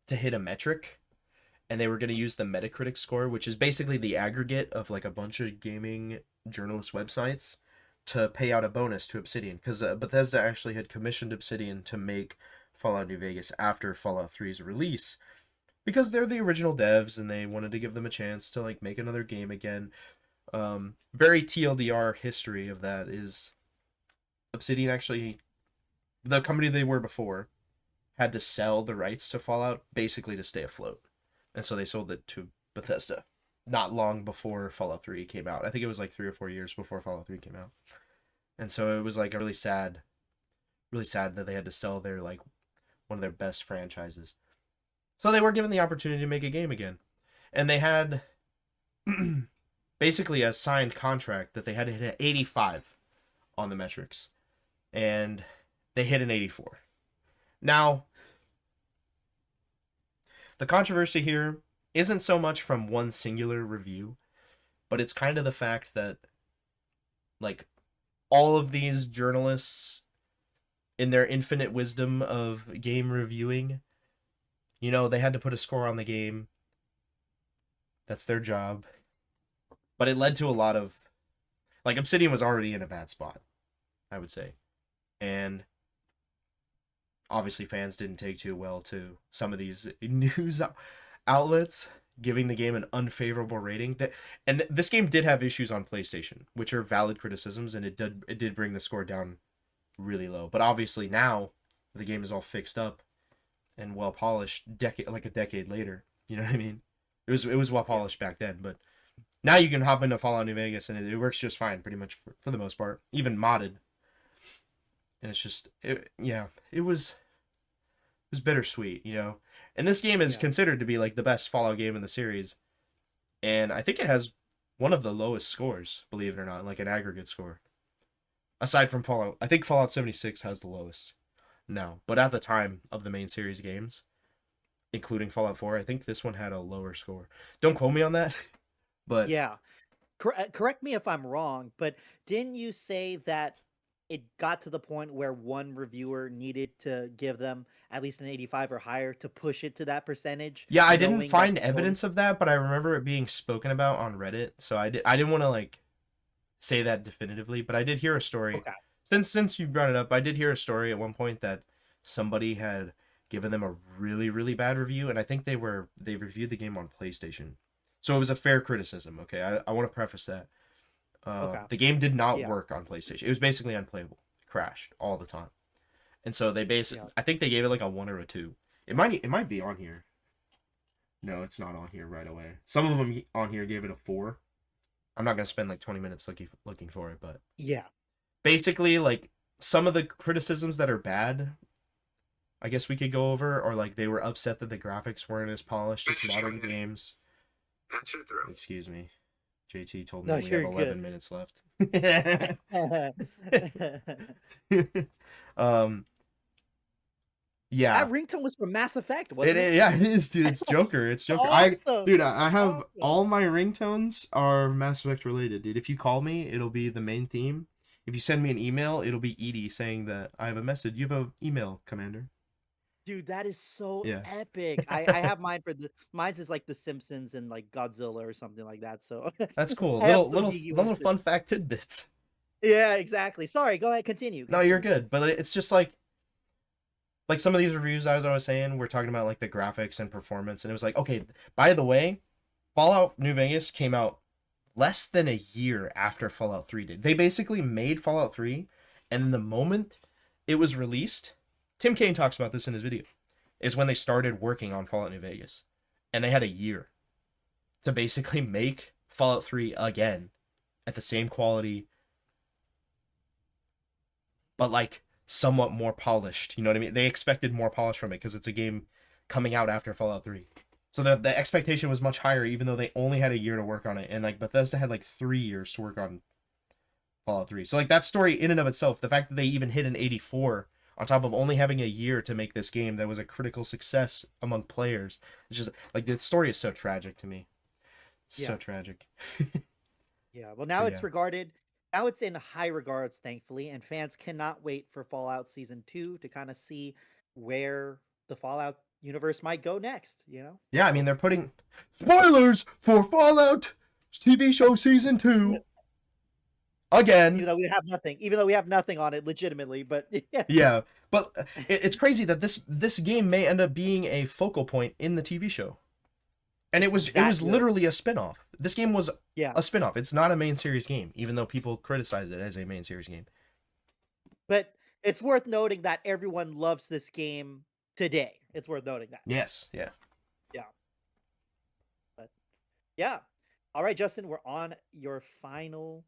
to hit a metric and they were going to use the Metacritic score, which is basically the aggregate of like a bunch of gaming journalist websites, to pay out a bonus to Obsidian, because Bethesda actually had commissioned Obsidian to make Fallout New Vegas after Fallout 3's release, because they're the original devs and they wanted to give them a chance to like make another game again. Very TLDR history of that is Obsidian actually, the company they were before, had to sell the rights to Fallout basically to stay afloat. And so they sold it to Bethesda not long before Fallout 3 came out. I think it was like 3 or 4 years before Fallout 3 came out. And so it was like a really sad that they had to sell their like one of their best franchises. So they were given the opportunity to make a game again. And they had basically a signed contract that they had to hit an 85 on the metrics. And they hit an 84. Now, the controversy here isn't so much from one singular review, but it's kind of the fact that, like, all of these journalists, in their infinite wisdom of game reviewing, you know, they had to put a score on the game. That's their job. But it led to a lot of... Like, Obsidian was already in a bad spot, I would say. And obviously fans didn't take too well to some of these news outlets giving the game an unfavorable rating. And this game did have issues on PlayStation, which are valid criticisms, and it did bring the score down really low. But obviously now the game is all fixed up and well polished, like a decade later. You know what I mean? It was well polished back then, but now you can hop into Fallout New Vegas and it works just fine, pretty much for the most part, even modded. And it's just, it was bittersweet, you know. And this game is considered to be like the best Fallout game in the series, and I think it has one of the lowest scores, believe it or not, like an aggregate score. Aside from Fallout, I think Fallout 76 has the lowest now, but at the time of the main series games, including Fallout 4, I think this one had a lower score. Don't quote me on that, but Yeah. Correct me if I'm wrong, but didn't you say that it got to the point where one reviewer needed to give them at least an 85 or higher to push it to that percentage? yeah, I didn't knowing find that evidence of that, but I remember it being spoken about on Reddit, so I didn't want to like say that definitively, but I did hear a story. Okay. Since you brought it up, I did hear a story at one point that somebody had given them a really, really bad review, and I think they reviewed the game on PlayStation. So it was a fair criticism, okay? I want to preface that. Okay. The game did not work on PlayStation. It was basically unplayable. It crashed all the time. And so they I think they gave it like a 1 or a 2. It might be on here. No, it's not on here right away. Some of them on here gave it a 4. I'm not going to spend like 20 minutes looking for it, but Yeah. basically, like, some of the criticisms that are bad, I guess we could go over, or like they were upset that the graphics weren't as polished as modern games. Excuse me. JT told No, me we have you're 11 good. minutes left. That um, yeah. ringtone was from Mass Effect, wasn't it? Yeah, it is, dude. It's Joker. It's Joker. Awesome. Dude, I That's have awesome. all my ringtones are Mass Effect related, dude. If you call me, it'll be the main theme. If you send me an email, it'll be Edie saying that I have a message. You have an email, Commander. Dude, that is so Yeah. epic. I have mine for mine's is like The Simpsons and like Godzilla or something like that. So That's cool. I have Little some little geeky little ones too. fun fact tidbits. Yeah, exactly. Sorry, go ahead, continue. No, you're good. But it's just like some of these reviews I was saying, we're talking about like the graphics and performance, and it was like, okay, by the way, Fallout New Vegas came out less than a year after Fallout 3 did. They basically made Fallout 3, and then the moment it was released, Tim Kaine talks about this in his video, is when they started working on Fallout New Vegas. And they had a year to basically make Fallout 3 again at the same quality, but like somewhat more polished. You know what I mean? They expected more polish from it because it's a game coming out after Fallout 3. So the expectation was much higher, even though they only had a year to work on it. And like Bethesda had like 3 years to work on Fallout 3. So like that story in and of itself, the fact that they even hit an 84 on top of only having a year to make this game that was a critical success among players. It's just like the story is so tragic to me. So Yeah. tragic. Yeah, well now But it's yeah. regarded now it's in high regards, thankfully, and fans cannot wait for Fallout Season 2 to kind of see where the Fallout universe might go next, you know? Yeah, I mean they're putting spoilers for Fallout TV show season 2 again. Even though we have nothing on it legitimately, but yeah. Yeah, but it's crazy that this game may end up being a focal point in the TV show. And it was That good. literally a spin-off. This game was Yeah. a spin-off. It's not a main series game, even though people criticize it as a main series game. But it's worth noting that everyone loves this game today. It's worth noting that. Yes, yeah. Yeah. All right, Justin, we're on your final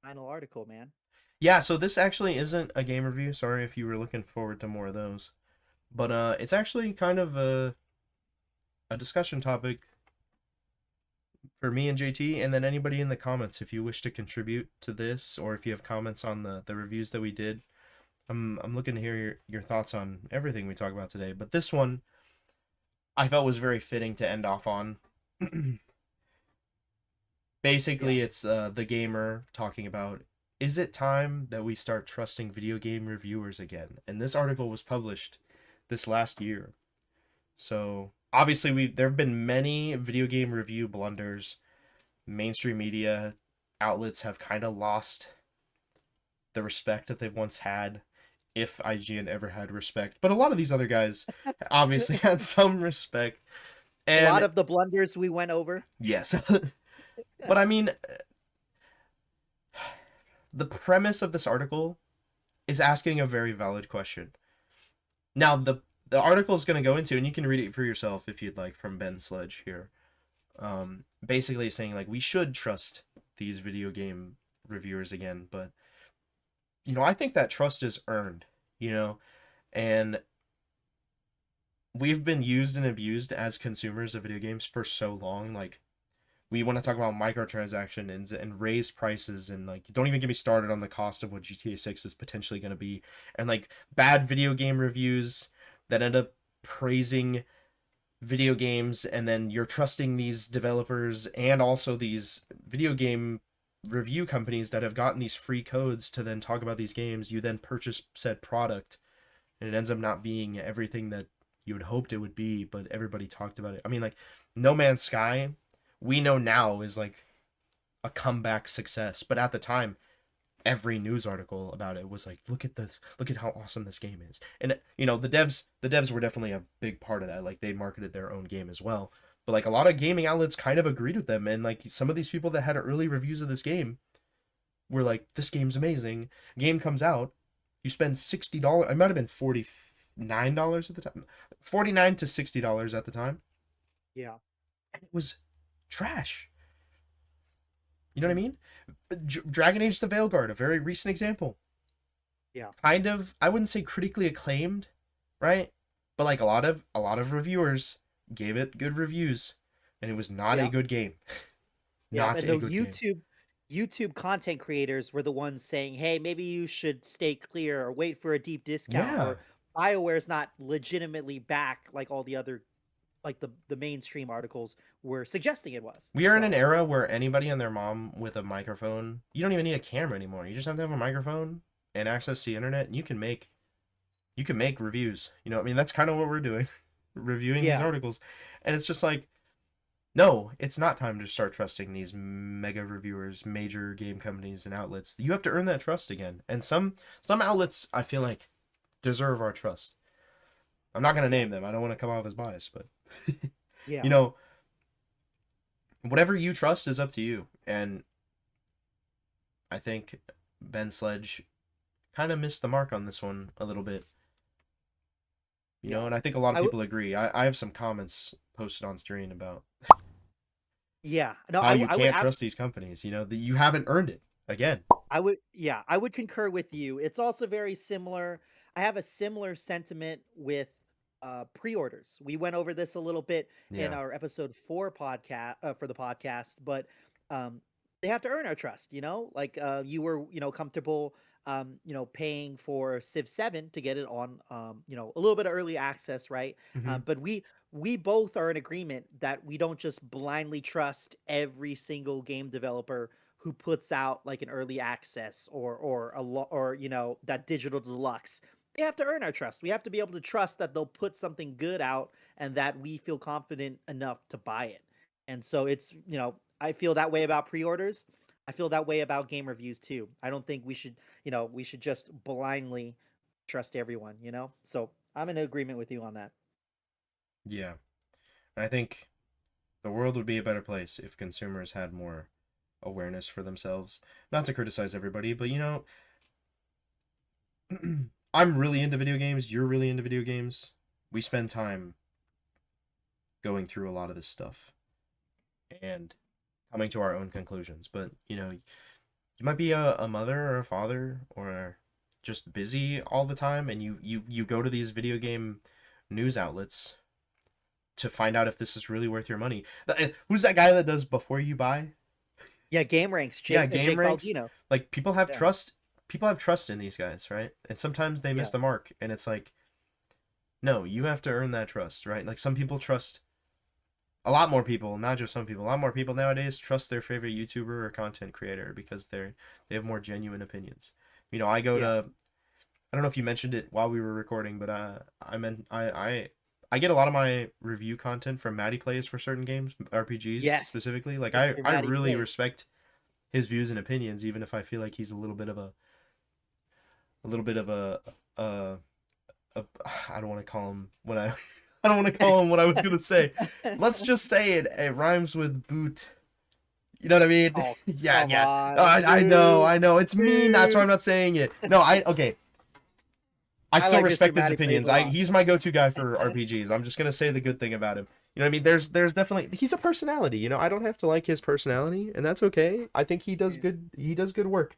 article, man. Yeah, so this actually isn't a game review. Sorry if you were looking forward to more of those. But it's actually kind of a discussion topic for me and JT, and then anybody in the comments if you wish to contribute to this, or if you have comments on the reviews that we did. I'm looking to hear your thoughts on everything we talk about today. But this one I felt was very fitting to end off on. Basically, Yeah. it's the gamer talking about, is it time that we start trusting video game reviewers again? And this article was published this last year. So obviously there have been many video game review blunders. Mainstream media outlets have kind of lost the respect that they've once had, if IGN ever had respect. But a lot of these other guys obviously had some respect. And A lot of the blunders we went over. yes. But I mean, the premise of this article is asking a very valid question. Now, the article is going to go into, and you can read it for yourself if you'd like, from Ben Sledge here. Basically saying, like, we should trust these video game reviewers again, but, you know, I think that trust is earned, you know, and we've been used and abused as consumers of video games for so long. Like, we want to talk about microtransaction and raise prices, and like, don't even get me started on the cost of what GTA 6 is potentially going to be, and like bad video game reviews that end up praising video games, and then you're trusting these developers and also these video game review companies that have gotten these free codes to then talk about these games. You then purchase said product, and it ends up not being everything that you had hoped it would be, but everybody talked about it. I mean, like, No Man's Sky, we know now is like a comeback success, but at the time every news article about it was like, look at this, look at how awesome this game is. And you know, the devs were definitely a big part of that. Like, they marketed their own game as well, but like a lot of gaming outlets kind of agreed with them, and like some of these people that had early reviews of this game were like, this game's amazing. Game comes out, you spend $60, it might have been $49 at the time, $49 to $60 at the time, Yeah. and it was trash. You know what I mean? Dragon Age the Veilguard, a very recent example. Yeah. Kind of, I wouldn't say critically acclaimed, right? But like a lot of reviewers gave it good reviews, and it was not Yeah. a good game. Yeah, not and a the good game. YouTube content creators were the ones saying, "Hey, maybe you should stay clear or wait for a deep discount," Yeah. or BioWare's not legitimately back like all the other like the mainstream articles were suggesting it was. We are in an So, era where anybody and their mom with a microphone, you don't even need a camera anymore. You just have to have a microphone and access to the internet, and you can make reviews. You know, I mean, that's kind of what we're doing, reviewing these yeah, articles. And it's just like, no, it's not time to start trusting these mega reviewers, major game companies and outlets. You have to earn that trust again. And some outlets I feel like deserve our trust. I'm not going to name them. I don't want to come off as biased, but yeah. you know, whatever you trust is up to you. And I think Ben Sledge kind of missed the mark on this one a little bit. You know, and I think a lot of I w- people agree. I have some comments posted on stream about Yeah. No, how you I would can't trust these companies, you know, that you haven't earned it. Again. I would concur with you. It's also very similar. I have a similar sentiment with pre-orders. We went over this a little bit in Yeah. our episode 4 podcast for the podcast, but um they have to earn our trust, you know? Like you were, you know, comfortable you know, paying for Civ 7 to get it on you know, a little bit of early access, right? Mm-hmm. But we both are in agreement that we don't just blindly trust every single game developer who puts out like an early access or you know, that digital deluxe. They have to earn our trust. We have to be able to trust that they'll put something good out and that we feel confident enough to buy it. And so it's, you know, I feel that way about pre-orders. I feel that way about game reviews too. I don't think we should, you know, we should just blindly trust everyone, you know? So I'm in agreement with you on that. Yeah. And I think the world would be a better place if consumers had more awareness for themselves. Not to criticize everybody, but you know, I'm really into video games. You're really into video games. We spend time going through a lot of this stuff and coming to our own conclusions. But, you know, you might be a mother or a father or just busy all the time, and you go to these video game news outlets to find out if this is really worth your money. Who's that guy that does before you buy? Yeah, Game Ranks, Yeah, Jake Game Ranks. Baldino. Like, people have Yeah. trust. People have trust in these guys, right? And sometimes they miss Yeah. the mark, and it's like, no, you have to earn that trust, right? Like, some people trust. A lot more people, not just some people, a lot more people nowadays trust their favorite YouTuber or content creator because they have more genuine opinions. You know, I go to, I don't know if you mentioned it while we were recording, but I get a lot of my review content from Matty Plays for certain games, RPGs Yes. specifically. Like Mr. I Matty really Plays. respect his views and opinions, even if I feel like he's a little bit of a I don't want to call him what I I don't want to call him what I was gonna say. Let's just say it rhymes with boot. You know what I mean? Oh, yeah, come yeah. on, I know. It's mean. That's why I'm not saying it. No, okay. I still like Mr. respect his Matty Plays opinions. a lot. He's my go-to guy for RPGs. I'm just gonna say the good thing about him. You know what I mean? There's definitely, he's a personality. You know, I don't have to like his personality, and that's okay. I think he does good. He does good work.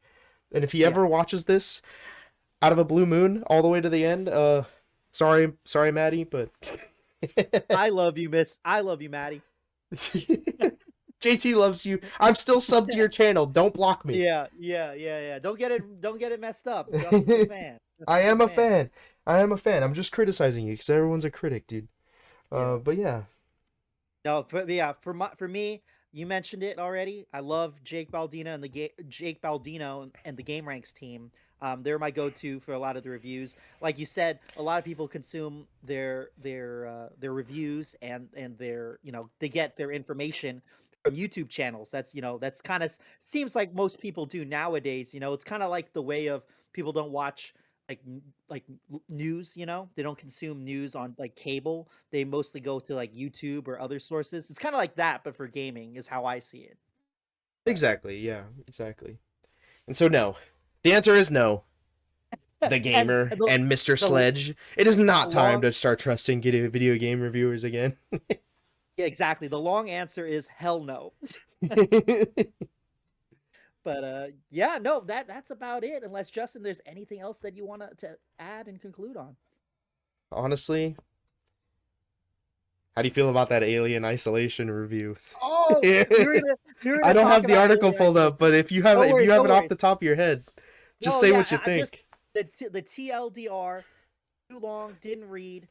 And if he ever watches this out of a blue moon all the way to the end, sorry, Maddie, but I love you, Maddie. JT loves you. I'm still subbed to your channel. Don't block me. Yeah. Don't get it messed up. Justin's a fan. I am a fan. I'm just criticizing you because everyone's a critic, dude. Yeah. But yeah. No, for me, you mentioned it already. I love Jake Baldino and the Game Ranks team. They're my go-to for a lot of the reviews. Like you said, a lot of people consume their reviews and their, you know, they get their information from YouTube channels. That's kind of seems like most people do nowadays. You know, it's kind of like the way of people don't watch news. You know, they don't consume news on like cable. They mostly go to like YouTube or other sources. It's kind of like that, but for gaming is how I see it. Exactly. Yeah. Exactly. And so no, the answer is no. The gamer and Mr. Sledge. It is not time to start trusting video game reviewers again. Yeah, exactly. The long answer is hell no. But yeah, no, that's about it. Unless Justin, there's anything else that you want to add and conclude on. Honestly, how do you feel about that Alien Isolation review? Oh, Oh, we were I gonna don't talk have the about it article later, pulled actually. up, but if you have No it, if worries, you have no it off worries. the top of your head, just No, say yeah, what you I just think. the TLDR too long, didn't read.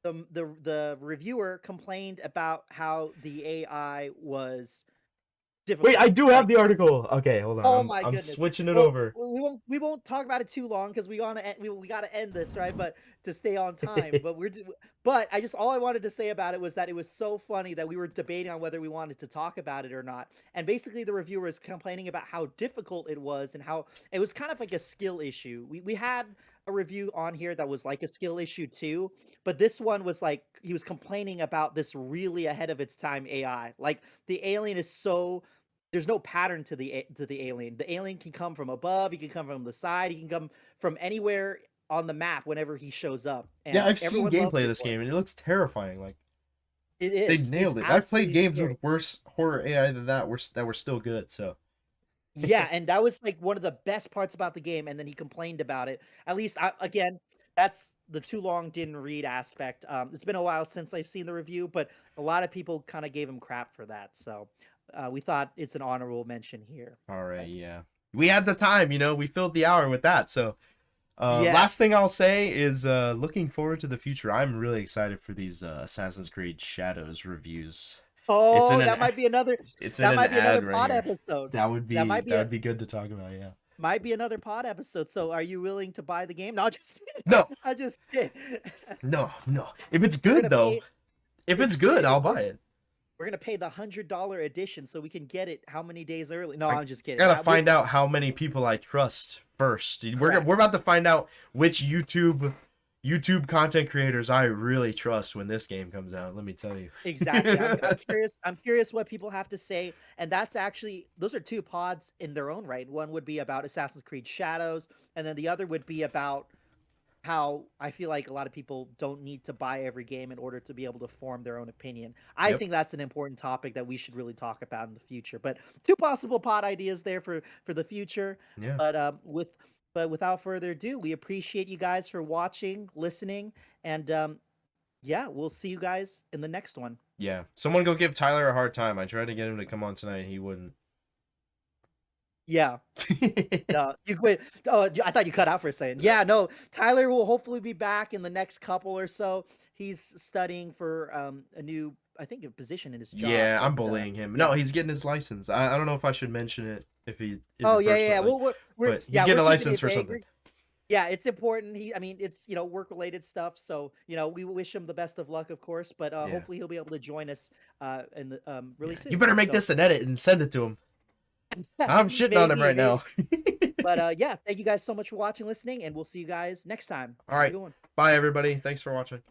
The reviewer complained about how the AI was difficult. Wait, I do have Like, the article. Okay, hold on. oh I'm, my I'm goodness. switching it Well, over. we won't talk about it too long because we gotta end this, right? But to stay on time. But I just all I wanted to say about it was that it was so funny that we were debating on whether we wanted to talk about it or not. And basically the reviewer was complaining about how difficult it was and how it was kind of like a skill issue. We had a review on here that was like a skill issue too, but this one was like he was complaining about this really ahead of its time AI. Like the alien is so there's no pattern to the alien. The alien can come from above, he can come from the side, he can come from anywhere on the map whenever he shows up. Yeah, And I've seen everyone loves gameplay of it this for it. game, and it looks terrifying. Like It they is. nailed It's it. I've played absolutely games scary. with worse horror AI than that were still good. So Yeah, and that was like one of the best parts about the game. And then he complained about it. At least, again, that's the too long didn't read aspect. It's been a while since I've seen the review, but a lot of people kind of gave him crap for that. So we thought it's an honorable mention here. all right, Right. yeah, we had the time. We filled the hour with that. So Yes. last thing I'll say is looking forward to the future. I'm really excited for these Assassin's Creed Shadows reviews. Oh, in an that might be another. It's in That an might be ad another right pod here. episode. That would be That might be that would be good to talk about. Yeah. might be another pod episode. So, are you willing to buy the game? No, just No, I just kidding. no. If it's We're good gonna though, pay- if it's it's good, good, I'll it's buy good. it. We're gonna pay the $100 edition so we can get it how many days early? No, I I'm just kidding. Gotta find out how many people I trust first. Correct. We're about to find out which YouTube content creators I really trust when this game comes out. Let me tell you. Exactly. I'm curious. I'm curious what people have to say, and that's actually those are two pods in their own right. One would be about Assassin's Creed Shadows, and then the other would be about how I feel like a lot of people don't need to buy every game in order to be able to form their own opinion. I Yep. think that's an important topic that we should really talk about in the future. But two possible pod ideas there for the future. Yeah. But without further ado, we appreciate you guys for watching, listening, and yeah, we'll see you guys in the next one. Yeah. Someone go give Tyler a hard time. I tried to get him to come on tonight. He wouldn't. Yeah. No, you quit. Oh, I thought you cut out for a second. Yeah, no. Tyler will hopefully be back in the next couple or so. He's studying for a new, I think, a position in his job. Yeah, I'm but, bullying him. yeah. No, he's getting his license. I don't know if I should mention it if he. Oh yeah. Well, we're but he's yeah, getting we're a keeping license it for vague. something. Yeah, it's important. I mean, it's work related stuff. So we wish him the best of luck, of course. But Yeah. hopefully he'll be able to join us in the really soon. You better make So- this an edit and send it to him. I'm shitting on him Maybe, right now. But yeah, thank you guys so much for watching, listening, and we'll see you guys next time. All Have a right. good one. Bye, everybody. Thanks for watching.